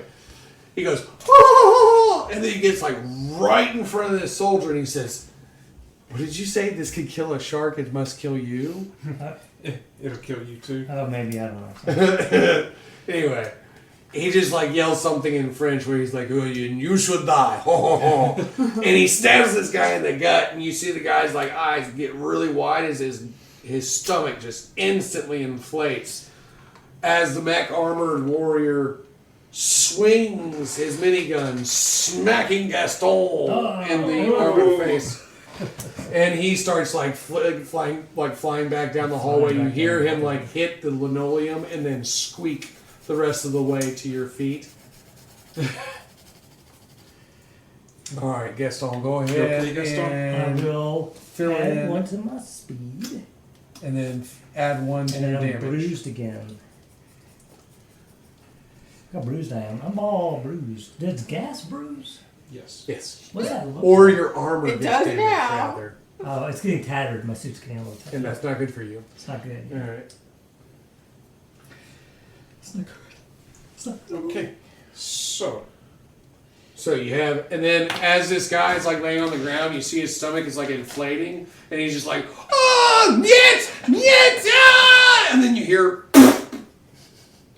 He goes, "Ah!" And then he gets like right in front of this soldier and he says, "What did you say? This could kill a shark, it must kill you?" It'll kill you too. Oh, maybe, I don't know. Anyway, he just like yells something in French where he's like, "Oh, you should die." And he stabs this guy in the gut, and you see the guy's like eyes get really wide as his stomach just instantly inflates as the mech armored warrior swings his minigun, smacking Gaston in the armored face. And he starts like flying back down the hallway. You hear him like hit the linoleum and then squeak the rest of the way to your feet. All right, Gaston, go ahead. okay, Gaston? I And will fill add in. one to my speed. And then add one to And then your I'm damage. bruised again. Look how bruised I am. I'm all bruised. Does gas bruise? Yes. Yes. What does that look Or like? your armor It gets does damaged, now. rather. Oh, it's getting tattered. My suit's getting a little And tattered. that's not good for you. It's not good. All right. It's not good. It's not good. Okay. So, So you have, and then as this guy is like laying on the ground, you see his stomach is like inflating, and he's just like, "Oh, yet, and then you hear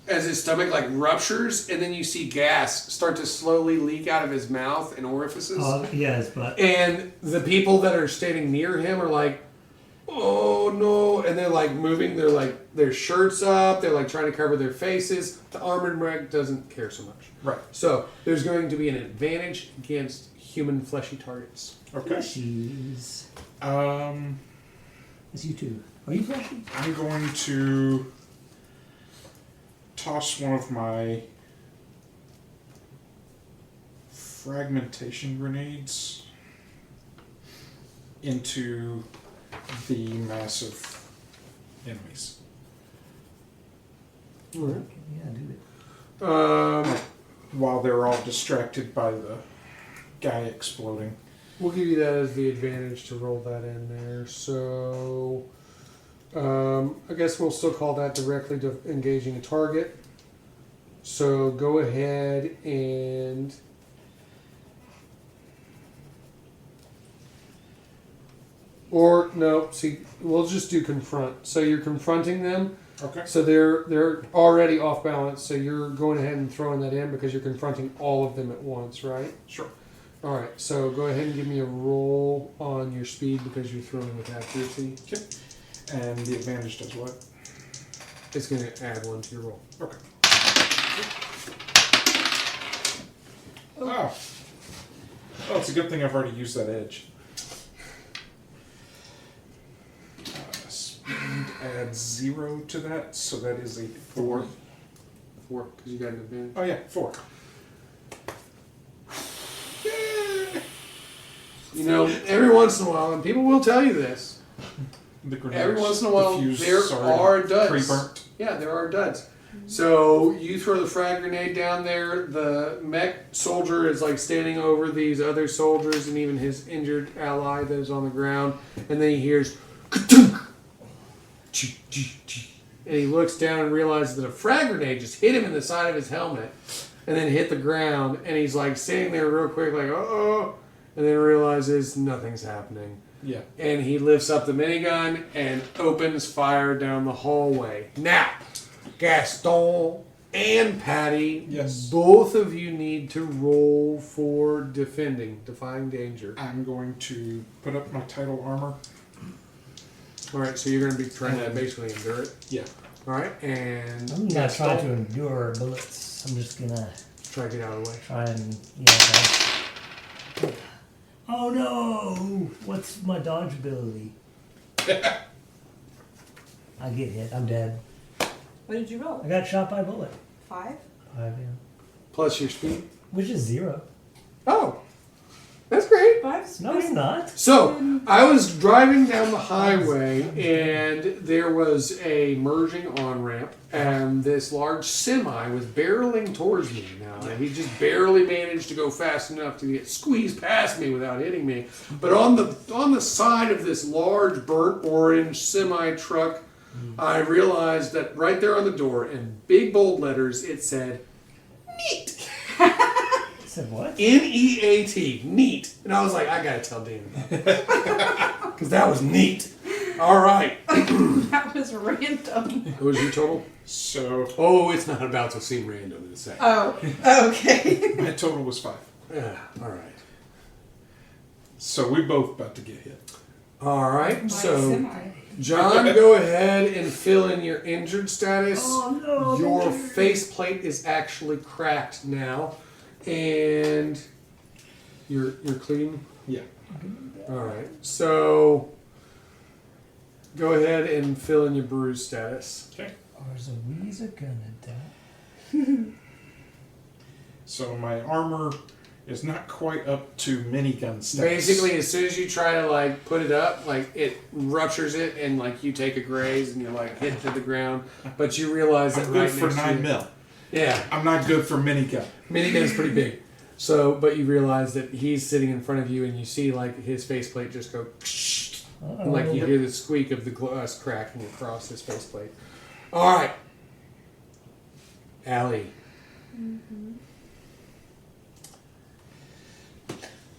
as his stomach like ruptures, and then you see gas start to slowly leak out of his mouth and orifices. Oh, yeah, his butt. And the people that are standing near him are like, "Oh no!" And they're like moving their shirts up. They're like trying to cover their faces. The armored mech doesn't care so much. right. So there's going to be an advantage against human fleshy targets. Okay. She's. Um, It's you too. Are you fleshy? I'm going to toss one of my fragmentation grenades into the massive enemies. Yeah, do it. While they're all distracted by the guy exploding. We'll give you that as the advantage to roll that in there. So I guess we'll still call that directly to engaging a target. So go ahead and Or no, see, we'll just do confront. So you're confronting them. Okay. So they're already off balance. So you're going ahead and throwing that in because you're confronting all of them at once, right? Sure. All right. So go ahead and give me a roll on your speed because you're throwing with accuracy. Okay. And the advantage does what? It's going to add 1 to your roll. Okay. Oh. Oh, it's a good thing I've already used that edge. Speed adds 0 to that, so that is a 4. 4 because you got an advantage. Oh yeah, 4. You know, every once in a while, and people will tell you this. The grenades, Every once in a while, the fuse, there are duds. Pre-burnt. Yeah, there are duds. So you throw the frag grenade down there. The mech soldier is like standing over these other soldiers and even his injured ally that is on the ground. And then he hears, ka-tunk! And he looks down and realizes that a frag grenade just hit him in the side of his helmet and then hit the ground. And he's like standing there real quick, like, uh-oh. And then realizes nothing's happening. Yeah. And he lifts up the minigun and opens fire down the hallway. Now, Gaston and Patty, Yes. both of you need to roll for defying danger. I'm going to put up my title armor. All right, so you're going to be trying to basically endure it. Yeah. All right, and I'm not trying to endure bullets. I'm just gonna try to get out of the way. try and Oh no! What's my dodge ability? I get hit. I'm dead. What did you roll? I got shot by a bullet. 5? 5, yeah. Plus your speed. Which is 0. Oh, that's great. 5? No, it's not. So, I was driving down the highway and there was a merging on-ramp and this large semi was barreling towards me now. And he just barely managed to go fast enough to get squeezed past me without hitting me. But on the side of this large burnt orange semi-truck, I realized that right there on the door in big bold letters it said, "Neat." Said what? N-E-A-T, neat. And I was like, I gotta tell Dan about that. Because that was neat. All right. That was random. What was your total? So Oh, it's not about to seem random in a second. Oh, okay. my total was 5. Yeah, all right. So we both about to get hit. All right, My so semi. John, go ahead and fill in your injured status. Oh no! Your faceplate is actually cracked now. And you're clean? Yeah. All right. So go ahead and fill in your bruise status. Okay. Ours a weezer gonna die. So my armor is not quite up to minigun status. Basically, as soon as you try to like put it up, like it ruptures it, and like you take a graze and you're like hit to the ground. But you realize that I'm right good for next to 9 you- mil. Yeah, I'm not good for minigun. minigun's pretty big. So, but you realize that he's sitting in front of you, and you see like his faceplate just go, and like you hear the squeak of the glass cracking across his faceplate. All right, Allie.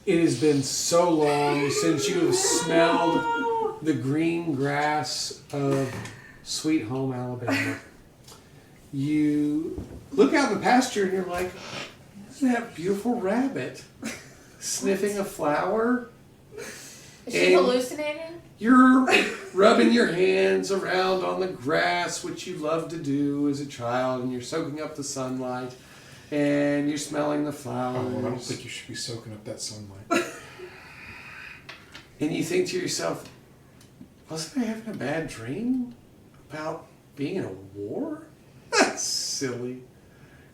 It has been so long since you have smelled the green grass of Sweet Home Alabama. You look out in the pasture and you're like, isn't that beautiful rabbit sniffing a flower? Is she And hallucinating? you're rubbing your hands around on the grass, which you loved to do as a child, and you're soaking up the sunlight, and you're smelling the flowers. Oh, well, I don't think you should be soaking up that sunlight. And you think to yourself, wasn't I having a bad dream about being in a war? That's silly.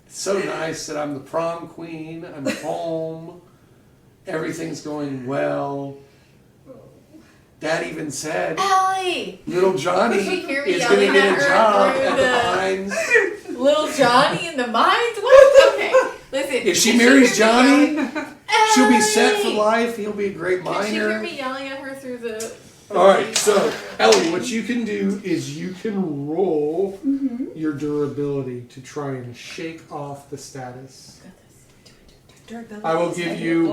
It's so nice that I'm the prom queen, I'm home, everything's going well. Dad even said, Allie! little Johnny Did she hear me is going to yelling get at a her job through at the Pines. Little Johnny in the mines? What? Okay, listen. If she did marries hear me Johnny, yelling- she'll be set for Allie! life. He'll be a great Did she hear miner. me yelling at her through the... All right, so Ellie, what you can do is you can roll your durability to try and shake off the status. I will give you.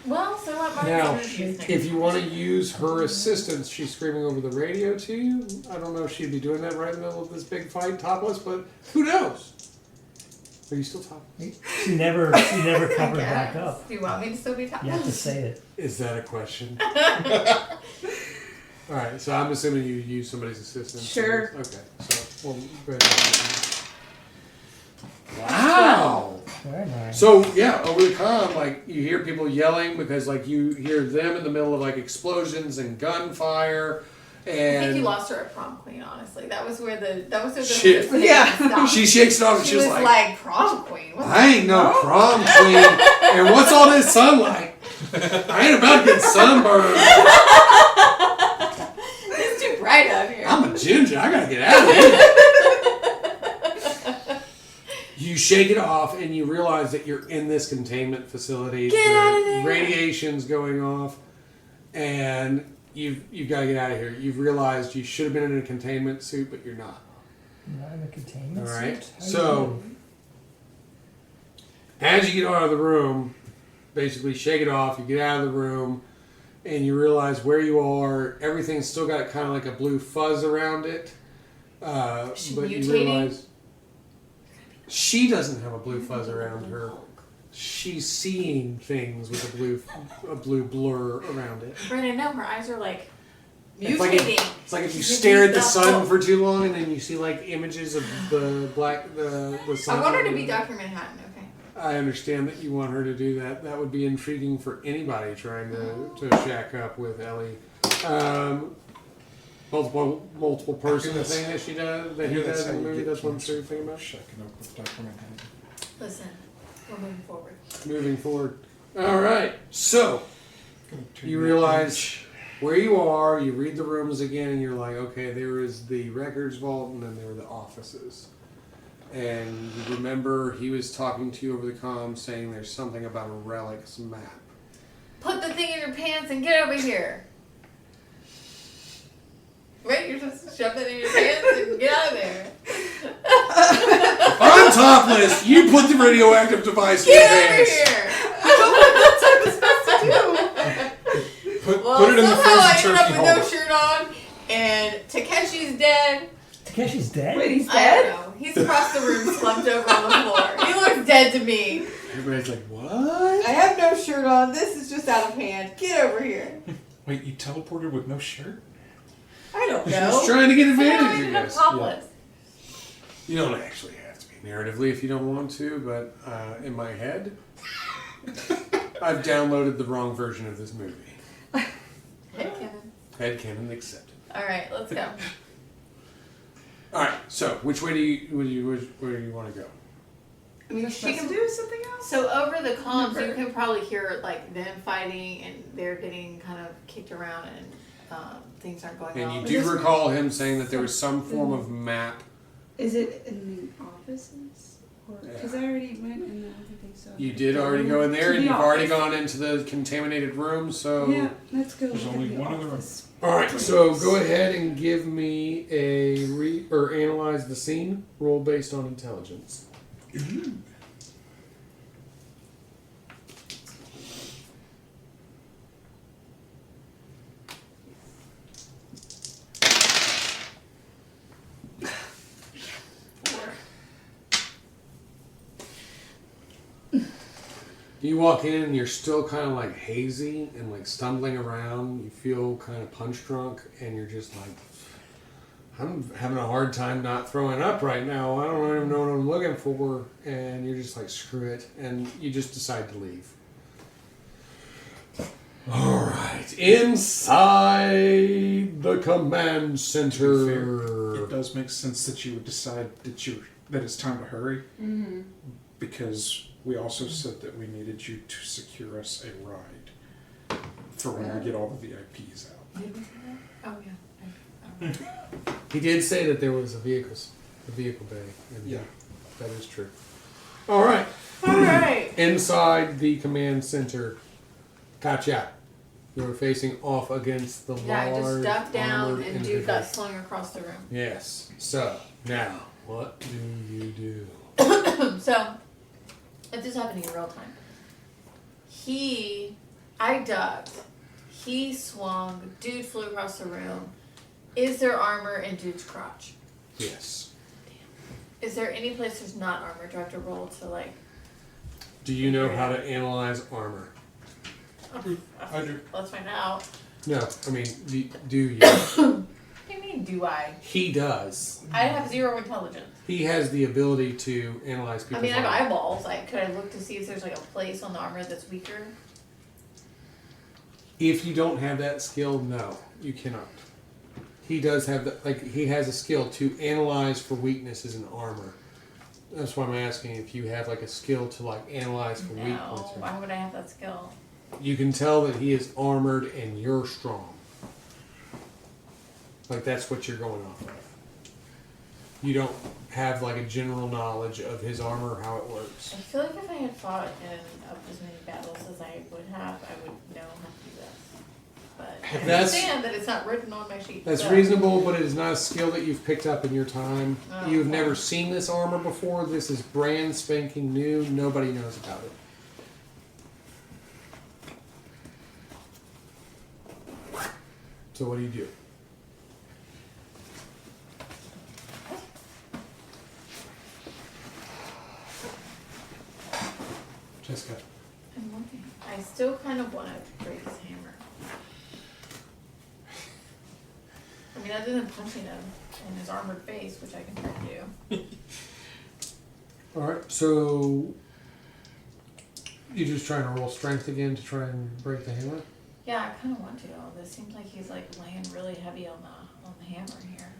Well, so what? Now, Mark's if you want to use her assistance, she's screaming over the radio to you. I don't know if she'd be doing that right in the middle of this big fight, topless, but who knows? Are you still topless? She never covered back up. Do you want me to still be topless? You have to say it. Is that a question? All right, so I'm assuming you use somebody's assistance. Sure. Okay, so we'll go ahead. Wow. Very nice. So yeah, over the comm, like you hear people yelling because like you hear them in the middle of like explosions and gunfire, I and think you lost her at prom queen. Honestly, that was where the Shit. Yeah. she shakes it off and She she's was like prom queen. What I ain't no prom queen, and what's all this sunlight? I ain't about to get sunburned. It's too bright out here. I'm a ginger. I gotta get out of here. You shake it off and you realize that you're in this containment facility. Get out of there. Radiation's going off, and you've got to get out of here. You've realized you should have been in a containment suit, but you're not. Not in a containment All right. suit? How you So, doing? as you get out of the room, basically shake it off. You get out of the room, and you realize where you are. Everything's still got kind of like a blue fuzz around it. But you mutating? realize she doesn't have a blue fuzz around her. She's seeing things with a blue blur around it. Brandon, no, her eyes are like It's like, mutating. it's like if you She's stare at the mutated sun up. for too long and then you see like images of the sun. I want her to be Dr. Manhattan, okay? I understand that you want her to do that. That would be intriguing for anybody trying to shack up with Ellie. Multiple person that's- thing that she does that he Yeah, that's does in how the you movie. get That's what I'm cancer. thinking about. Checking up with Dr. Manhattan. Listen, we're moving forward. Moving forward. All right. So Gonna turn you that realize page. where you are. You read the rooms again, and you're like, okay, there is the records vault, and then there were the offices. And you remember he was talking to you over the comm, saying there's something about a relics map. Put the thing in your pants and get over here. Right? You're supposed to shove it in your pants and get out of there. I'm topless. You put the radioactive device in your Get over pants. here! I don't know what that's supposed to do. Put Well, it in the somehow I frozen ended up turkey with no holder. shirt on, and Takeshi's dead. Takeshi's dead? Wait, he's I dead? don't know. He's across the room, slumped over on the floor. He looks dead to me. Everybody's like, what? I have no shirt on. This is just out of hand. Get over here. Wait, you teleported with no shirt? I don't She's know. trying to get Somehow I advantage of you ended up guys. topless. You don't actually have to be narratively if you don't want to, but in my head, I've downloaded the wrong version of this movie. Headcanon. Headcanon accepted. All right, let's go. All right. So, which way do you want to go? I mean, She she can- can do something else. So over the comms, you Remember. can probably hear like them fighting, and they're getting kind of kicked around, and things aren't going And well. you do recall him saying that there was some form of map. Is it in the offices? Because I already went and I don't think so. You did already go in there, To and the you've already office. gone into the contaminated room. So, Yeah, let's go. There's look only at the one other room. office. all right. So go ahead and give me a analyze the scene. Roll based on intelligence. You walk in and you're still kind of like hazy and like stumbling around. You feel kind of punch drunk and you're just like, I'm having a hard time not throwing up right now. I don't even know what I'm looking for. And you're just like, screw it. And you just decide to leave. All right. Inside the command To be fair, center. it does make sense that you would decide that it's time to hurry. Mm-hmm. Because we also said that we needed you to secure us a ride for when we get all the VIPs out. Did we say that? Oh yeah. He did say that there was a vehicle bay. And Yeah. that is true. All right. All right. Inside the command center. Gotcha. You're facing off against the Yeah, I just large ducked down, armored and dude individual. got slung across the room. Yes. So, now, what do you do? So, if this happened in real time, I ducked. He swung. Dude flew across the room. Is there armor in dude's crotch? Yes. Is there any place there's not armor? Do I have to roll to like? Do you know how to analyze armor? I do. Let's find out. No, I mean, do you? What do you mean, do I? He does. I have 0 intelligence. He has the ability to analyze people's I mean, I have armor. eyeballs. Like, could I look to see if there's like a place on the armor that's weaker? If you don't have that skill, no, you cannot. He does have he has a skill to analyze for weaknesses in armor. That's why I'm asking if you have like a skill to like analyze for weak No. points. Why would I have that skill? You can tell that he is armored and you're strong. Like that's what you're going off of. You don't have like a general knowledge of his armor, how it works. I feel like if I had fought in as many battles as I would have, I would know how to do this. But I understand that it's not written on my sheet. That's so. reasonable, but it is not a skill that you've picked up in your time. Oh, You've okay. never seen this armor before. This is brand spanking new. Nobody knows about it. So what do you do? Jessica. I'm looking. I still kind of want to break his hammer. I mean, other than punching him in his armored face, which I can try to do. Alright, so you're just trying to roll strength again to try and break the hammer? Yeah, I kind of want to. This seems like he's like laying really heavy on the hammer here.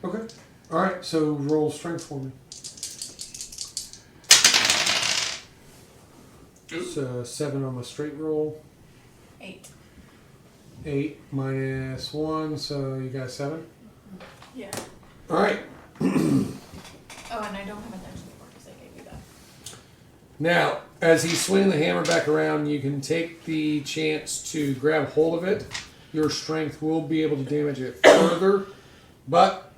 Okay. Alright, so roll strength for me. So 7 on the straight roll. 8. 8 minus 1, so you got 7? Yeah. Alright. Oh, and I don't have a dice anymore because I gave you that. Now, as he's swinging the hammer back around, you can take the chance to grab hold of it. Your strength will be able to damage it further, but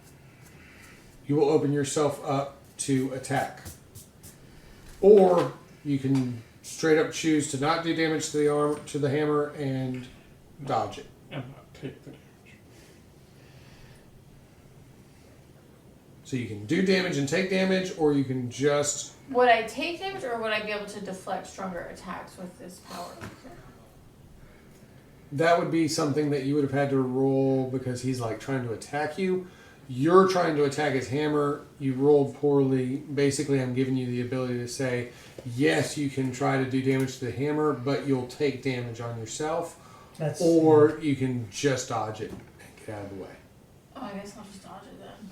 you will open yourself up to attack. Or you can straight up choose to not do damage to the arm to the hammer and dodge it. And not take the damage. So you can do damage and take damage, or you can just... Would I take damage, or would I be able to deflect stronger attacks with this power? That would be something that you would have had to roll because he's like trying to attack you. You're trying to attack his hammer. You rolled poorly. Basically, I'm giving you the ability to say, yes, you can try to do damage to the hammer, but you'll take damage on yourself. Or you can just dodge it and get out of the way. Oh, I guess I'll just dodge it then.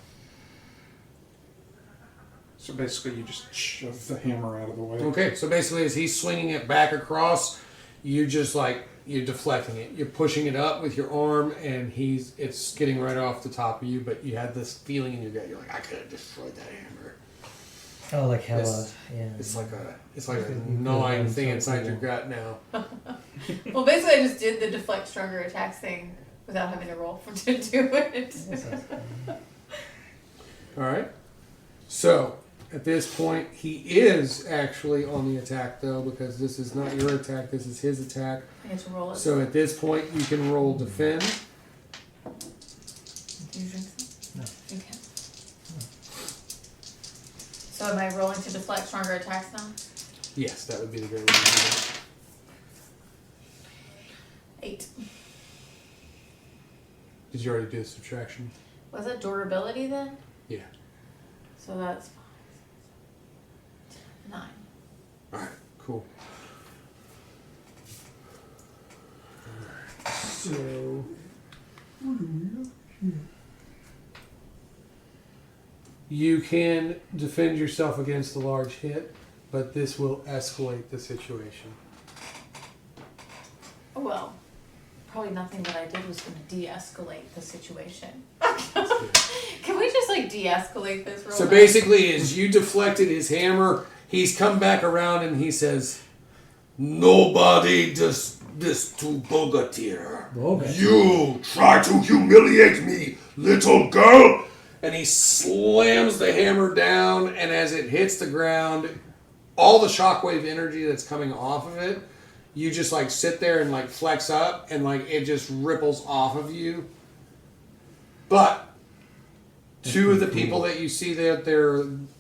So basically, you just shove the hammer out of the way. Okay, so basically as he's swinging it back across, you just like, you're deflecting it. You're pushing it up with your arm, and it's getting right off the top of you, but you had this feeling in your gut. You're like, I could have destroyed that hammer. Oh, like hella, yeah. It's like a gnawing thing inside your gut now. Well, basically, I just did the deflect stronger attacks thing without having to roll to do it. All right. So at this point, he is actually on the attack though, because this is not your attack. This is his attack. I get to roll it. So at this point, you can roll defend. Do you drink some? No. You can. So am I rolling to deflect stronger attacks now? Yes, that would be the great way to do it. 8. Did you already do the subtraction? Was it durability then? Yeah. So that's 9. All right. Cool. So. You can defend yourself against a large hit, but this will escalate the situation. Oh, well, probably nothing that I did was going to de-escalate the situation. Can we just like de-escalate this real So fast? basically, as you deflected his hammer, he's come back around and he says, "Nobody does this to Bogatir. You try to humiliate me, little girl!" And he slams the hammer down, and as it hits the ground, all the shockwave energy that's coming off of it, you just like sit there and like flex up, and like it just ripples off of you. But two of the people that you see that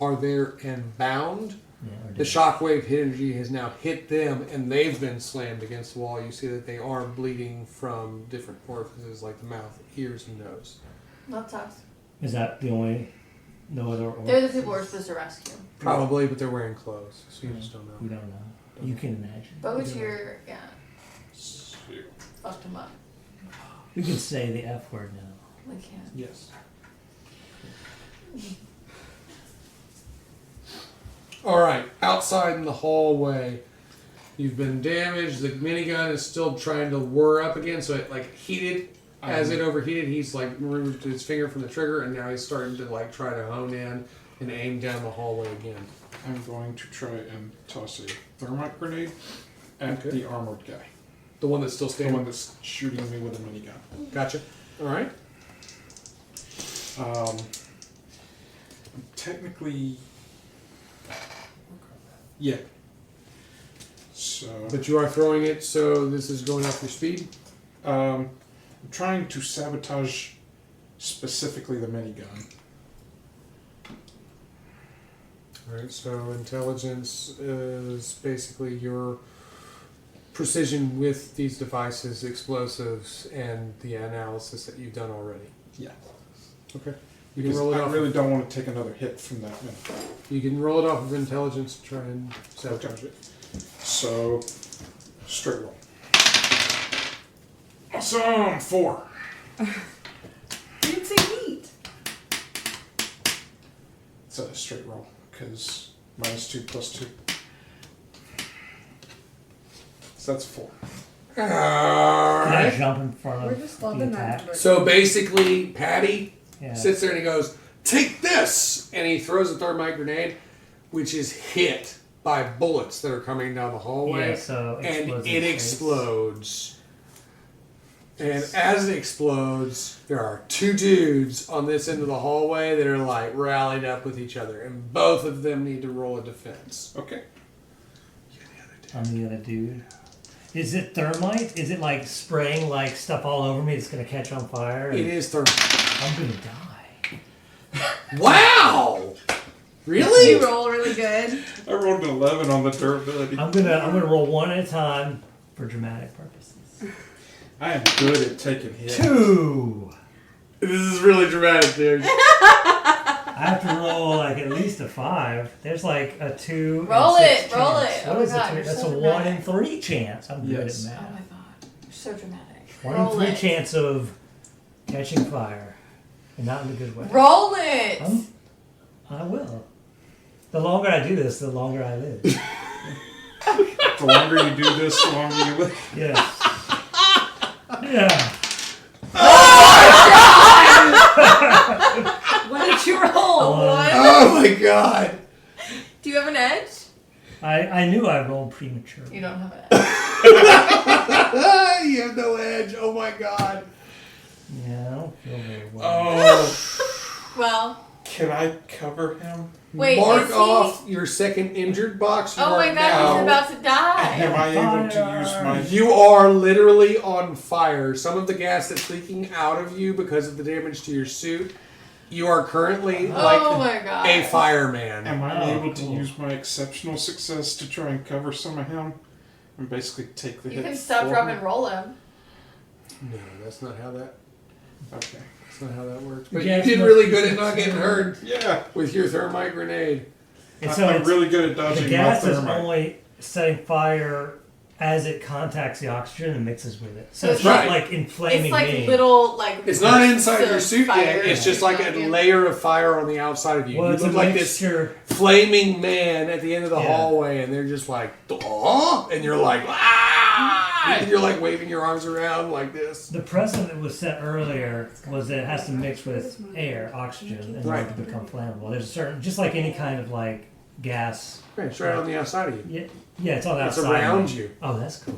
are there and bound. Yeah, The shockwave energy has now hit them, and they've been slammed against the wall. You see that they are bleeding from different orifices, like the mouth, ears, and nose. That sucks. Is that the only? No other. They're the people we're supposed to rescue. Probably, but they're wearing clothes, so you just don't We know. don't know. You can imagine. Botier, yeah, Shoot. fucked him up. We can say the F word now. We can't. Yes. All right, outside in the hallway, you've been damaged. The minigun is still trying to whir up again, so it like heated. As it overheated, he's like removed his finger from the trigger, and now he's starting to like try to hone in and aim down the hallway again. I'm going to try and toss a thermite grenade at the armored guy. The one that's still The standing. one that's shooting me with a minigun. Gotcha. All right. Technically, yeah. So, But you are throwing it, so this is going off your speed. I'm trying to sabotage specifically the minigun. All right. So intelligence is basically your precision with these devices, explosives, and the analysis that you've done already. Yeah. Okay. You can Because roll it I off. really don't want to take another hit from that minigun. You can roll it off of intelligence to try and sabotage it. So, straight roll. Awesome! 4. You didn't say neat. It's a straight roll, because -2 + 2. So that's 4. All Can I right. jump in front We're of just the loving that attack? number. So basically, Patty Yeah. sits there and he goes, "Take this!" And he throws a thermite grenade, which is hit by bullets that are coming down the hallway. Yeah, so And explodes in it space. explodes. And as it explodes, there are two dudes on this end of the hallway that are like rallied up with each other, and both of them need to roll a defense. Okay. I'm the other dude. Is it thermite? Is it like spraying like stuff all over me that's gonna catch on fire? It is thermite. I'm gonna die. Wow! You Really? roll really good. I rolled an 11 on the durability. I'm gonna roll one at a time for dramatic purposes. I am good at taking hits. 2. This is really dramatic, dude. I have to roll like at least a 5. There's like a 2. Roll and it, 6 roll chance. it. What Oh my is God, it? you're That's so a 1 dramatic. in 3 chance. I'm good Yes. at Oh my math. god, you're so dramatic. 1 Roll in 3 it. chance of catching fire, and not in a good way. Roll it. I will. The longer I do this, the longer I live. The longer you do this, the longer you live. Yes. Yeah. What did you roll? What? Oh my god. Do you have an edge? I knew I rolled premature. You don't have an edge. You have no edge. Oh my god. Yeah, I don't feel very well. Oh, Well, can I cover him? wait, Mark is he? off your second injured box. You Oh my are god, he's now- about to die. Am I able to use my... You are literally on fire. Some of the gas that's leaking out of you because of the damage to your suit. You are currently Oh my god. a fireman. Am I Oh, able to cool. use my exceptional success to try and cover some of him? And basically take the You hit can stop, for drop, him? and roll him. No, that's not how that. Okay. That's not how that works. But Gas you did must- really good at not getting hurt Yeah. with your thermite grenade. And so I'm it's- really good at the dodging my gas is thermite. only setting fire as it contacts the oxygen and mixes with it. So So it's it's not like- like inflaming It's like me. little, like. It's not bursts inside your of suit fire yet. It's just like a that you- layer of fire on the outside of you. Well, You it's a look like this mixture. flaming man at the end of the Yeah. hallway, and they're just like, "Aw!" and you're like, "Ah!" and you're like waving your arms around like this. The precedent that was set earlier was that it has to mix with air, oxygen, in order Right. to become flammable. There's a certain, just like any kind of like gas. Right, it's right on the outside of you. Yeah, it's on the It's outside. around you. Oh, that's cool.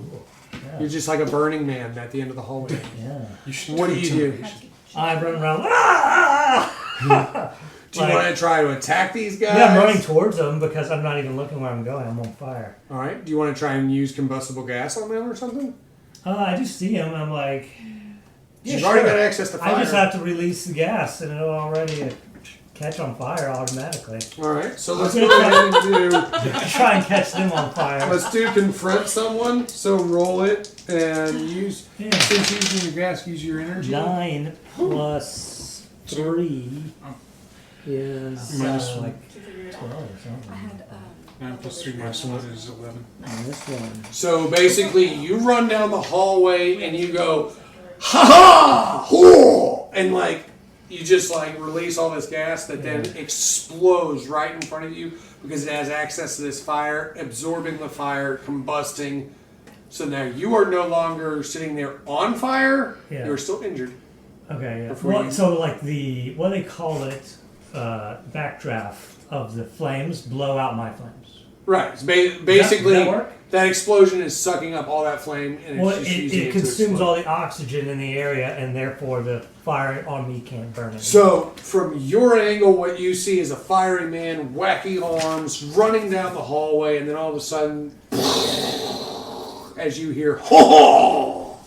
You're Yeah. just like a burning man at the end of the hallway. Yeah. You should What do you do? I run around. "Ah!" Do you want to try to attack these guys? Yeah, I'm running towards them because I'm not even looking where I'm going. I'm on fire. All right. Do you want to try and use combustible gas on them or something? I just see them. I'm like, yeah, You've sure. already got access to fire. I just have to release the gas, and it'll already catch on fire automatically. All right. So let's go ahead and do. Try and catch them on fire. Let's do confront someone. So roll it and use. Yeah. Since using your gas, use your energy. 9 plus 3 is Minus like To figure it 12 out. or I something. had 9 plus 3 minus 1 is 11. And this one. So basically, you run down the hallway and you go, ha ha, hoo, and like you just like release all this gas that then explodes right in front of you because it has access to this fire, absorbing the fire, combusting. So now you are no longer sitting there on fire. Yeah. You're still injured. Okay, yeah. Before Well, you- so like the what do they call it? Backdraft of the flames blow out my flames. Right. It's basically Does that work? that explosion is sucking up all that flame and it's Well, just using it to consumes explode. all the oxygen in the area, and therefore the fire on me can't burn it. So, from your angle, what you see is a fiery man, wacky arms, running down the hallway, and then all of a sudden, as you hear, ho!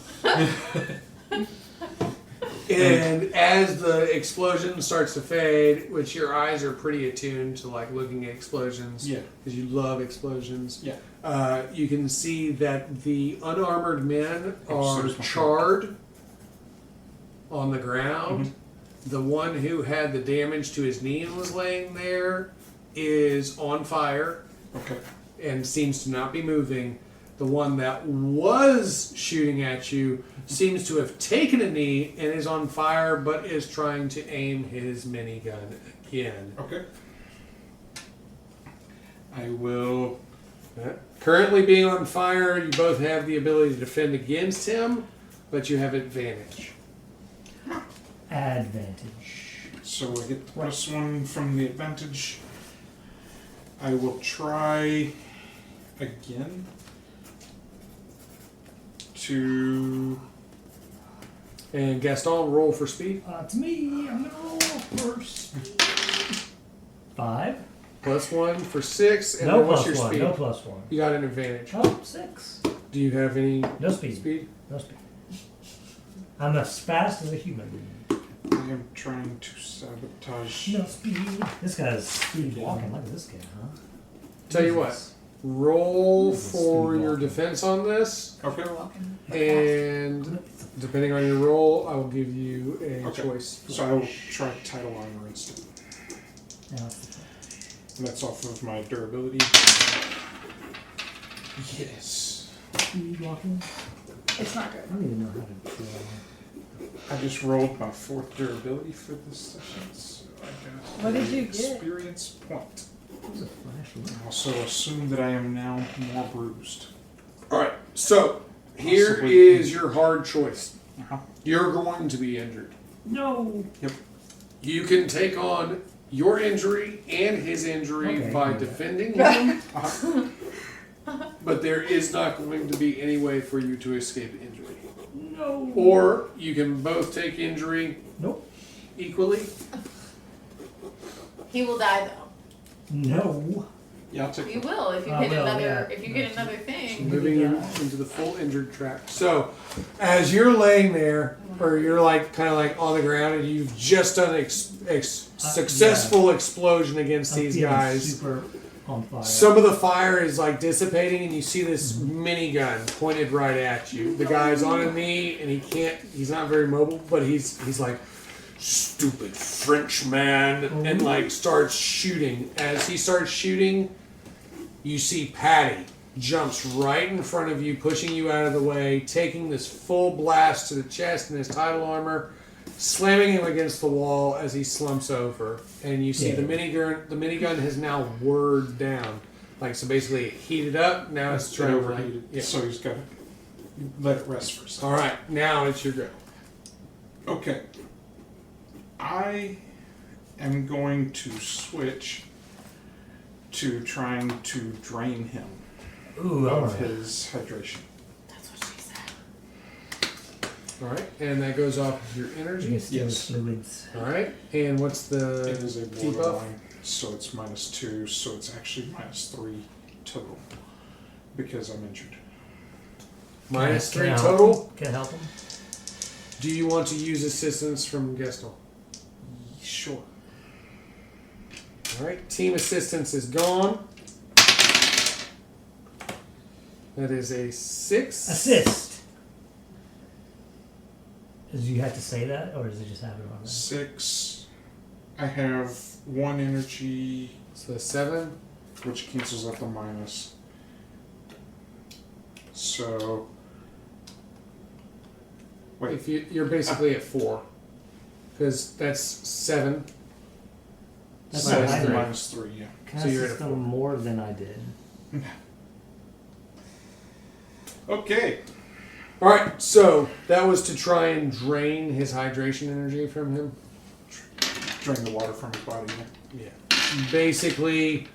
And as the explosion starts to fade, which your eyes are pretty attuned to, like looking at explosions, Yeah. because you love explosions. Yeah. You can see that the unarmored men Oh, so are there's my charred on the ground. Mm-hmm. The one who had the damage to his knee and was laying there is on fire Okay. and seems to not be moving. The one that was shooting at you seems to have taken a knee and is on fire, but is trying to aim his minigun again. Okay. I will. Currently being on fire, you both have the ability to defend against him, but you have advantage. Advantage. So I get the +1 from the advantage. I will try again to. And Gaston, roll for speed. It's me. I'm gonna roll first. 5. +1 for 6. And No then what's plus your 1. speed? No plus 1. You got an advantage. Oh, 6. Do you have any No speed. speed? No speed. I'm as fast as a human. I am trying to sabotage. No speed. This guy's speed walking. Look at this guy, huh? Tell you what, roll This is for speed your walking. defense on this, Okay. and depending on your roll, I will give you a Okay. choice. So I will try title armor instead. Now it's the And that's off of my durability. Yes. speed walking. It's not I good. don't even know how to do I just rolled my 4th durability for this session, so I got What did an you get? experience point. What's a flashlight? I also assume that I am now more bruised. All right, so here Possibly. is your hard choice. Uh-huh. You're going to be injured. No. You can take on your injury and his injury Okay, by I can do that. defending him, Uh-huh. but there is not going to be any way for you to escape injury. No. Or you can both take injury Nope. equally. He will die though. No. Yeah, I'll take You it. will if you I get will, another. yeah. If you get another thing. Moving you into the full injured track. So, as you're laying there, or you're like kind of like on the ground, and you've just done an successful explosion against I'm these feeling guys. super on fire. Some of the fire is like dissipating, and you see this minigun pointed right at you. The guy's on a knee, and he's not very mobile, but he's like, stupid French man, and like starts shooting. As he starts shooting, you see Patty jumps right in front of you, pushing you out of the way, taking this full blast to the chest in his title armor, slamming him against the wall as he slumps over. And you see Yeah. the minigun has now whirred down. Like, so basically it heated up, now it's It's trying to overheated. Yeah. So he's got to let it rest for a second. Alright, now it's your go. Okay. I am going to switch to trying to drain him Ooh, of alright. his hydration. That's what she said. All right, and that goes off of your energy. Yes. Fluids. All right, and what's the It is a debuff? borderline, so it's -2, so it's actually -3 total because I'm injured. -3 Can I help total. him? Can I help him? Do you want to use assistance from Gestel? Sure. All right, team assistance is gone. That is a 6. Assist. Do you have to say that, or does it just happen on that? 6. I have 1 energy, So 7. which cancels out the minus. So, wait. If you're basically at 4, because that's 7. That's Minus what I three. did. -3, yeah. Can So I you're at a assist 4. them more than I did? Okay. All right, so that was to try and drain his hydration energy from him. Drain the water from his body. Yeah. Yeah. Basically,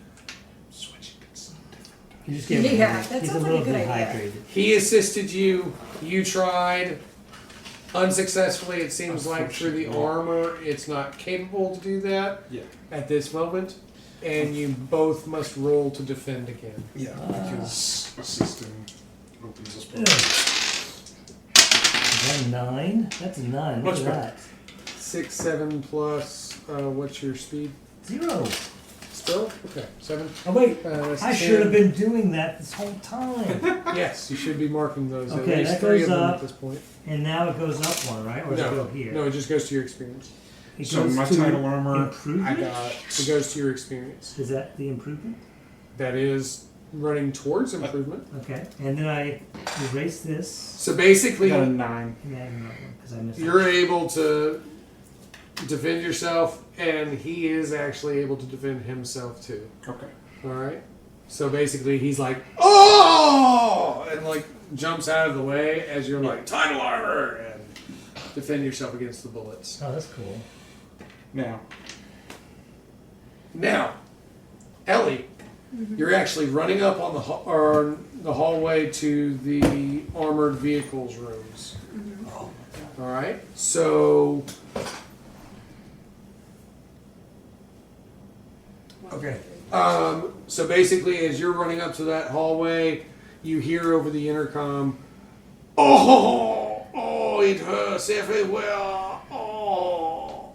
Switching bits. You just get Yeah, that he's sounds a like a little good dehydrated. he assisted you. You tried unsuccessfully. It seems like through the armor, it's not capable to do that Yeah. at this moment, and you both must roll to defend again. Yeah. Because assisting opens us both. Is that 9? That's a 9. Look Much at that. 6, 7 plus. What's your speed? 0. Still? Okay, 7. Oh wait, That's I 10. should have been doing that this whole time. Yes, you should be marking those. Okay, at least that 3 goes of them up. at this point. And now it goes up 1, right? Or does it go here? No, it just goes to your experience. It So goes my to title armor, I improvement? got. It goes to your experience. Is that the improvement? That is running towards improvement. Okay. And then I erase this. So I basically, got a 9. And add another one because I missed it. you're able to defend yourself, and he is actually able to defend himself too. Okay. All right. So basically, he's like, "Oh!" and like jumps out of the way as you're like, "Title armor!" and defend yourself against the bullets. Oh, that's cool. Now, Ellie, you're actually running up on the hallway to the armored vehicles rooms. All right. So, Okay. so basically, as you're running up to that hallway, you hear over the intercom, "Oh, it hurts everywhere. Oh."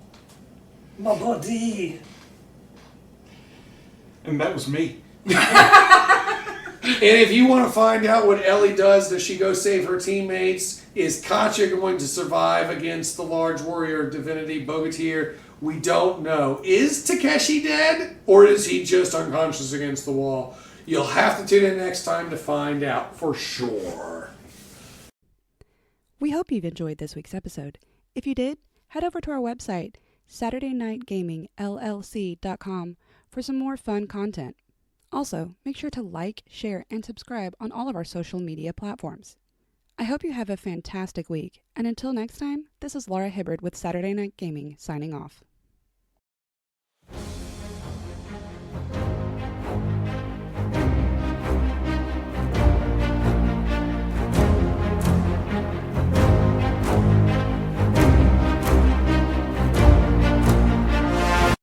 My body. And that was me. And if you want to find out what Ellie does she go save her teammates? Is Katya going to survive against the large warrior divinity Bogatyr? We don't know. Is Takeshi dead? Or is he just unconscious against the wall? You'll have to tune in next time to find out for sure. We hope you've enjoyed this week's episode. If you did, head over to our website, SaturdayNightGamingLLC.com, for some more fun content. Also, make sure to like, share, and subscribe on all of our social media platforms. I hope you have a fantastic week, and until next time, this is Laura Hibbard with Saturday Night Gaming signing off.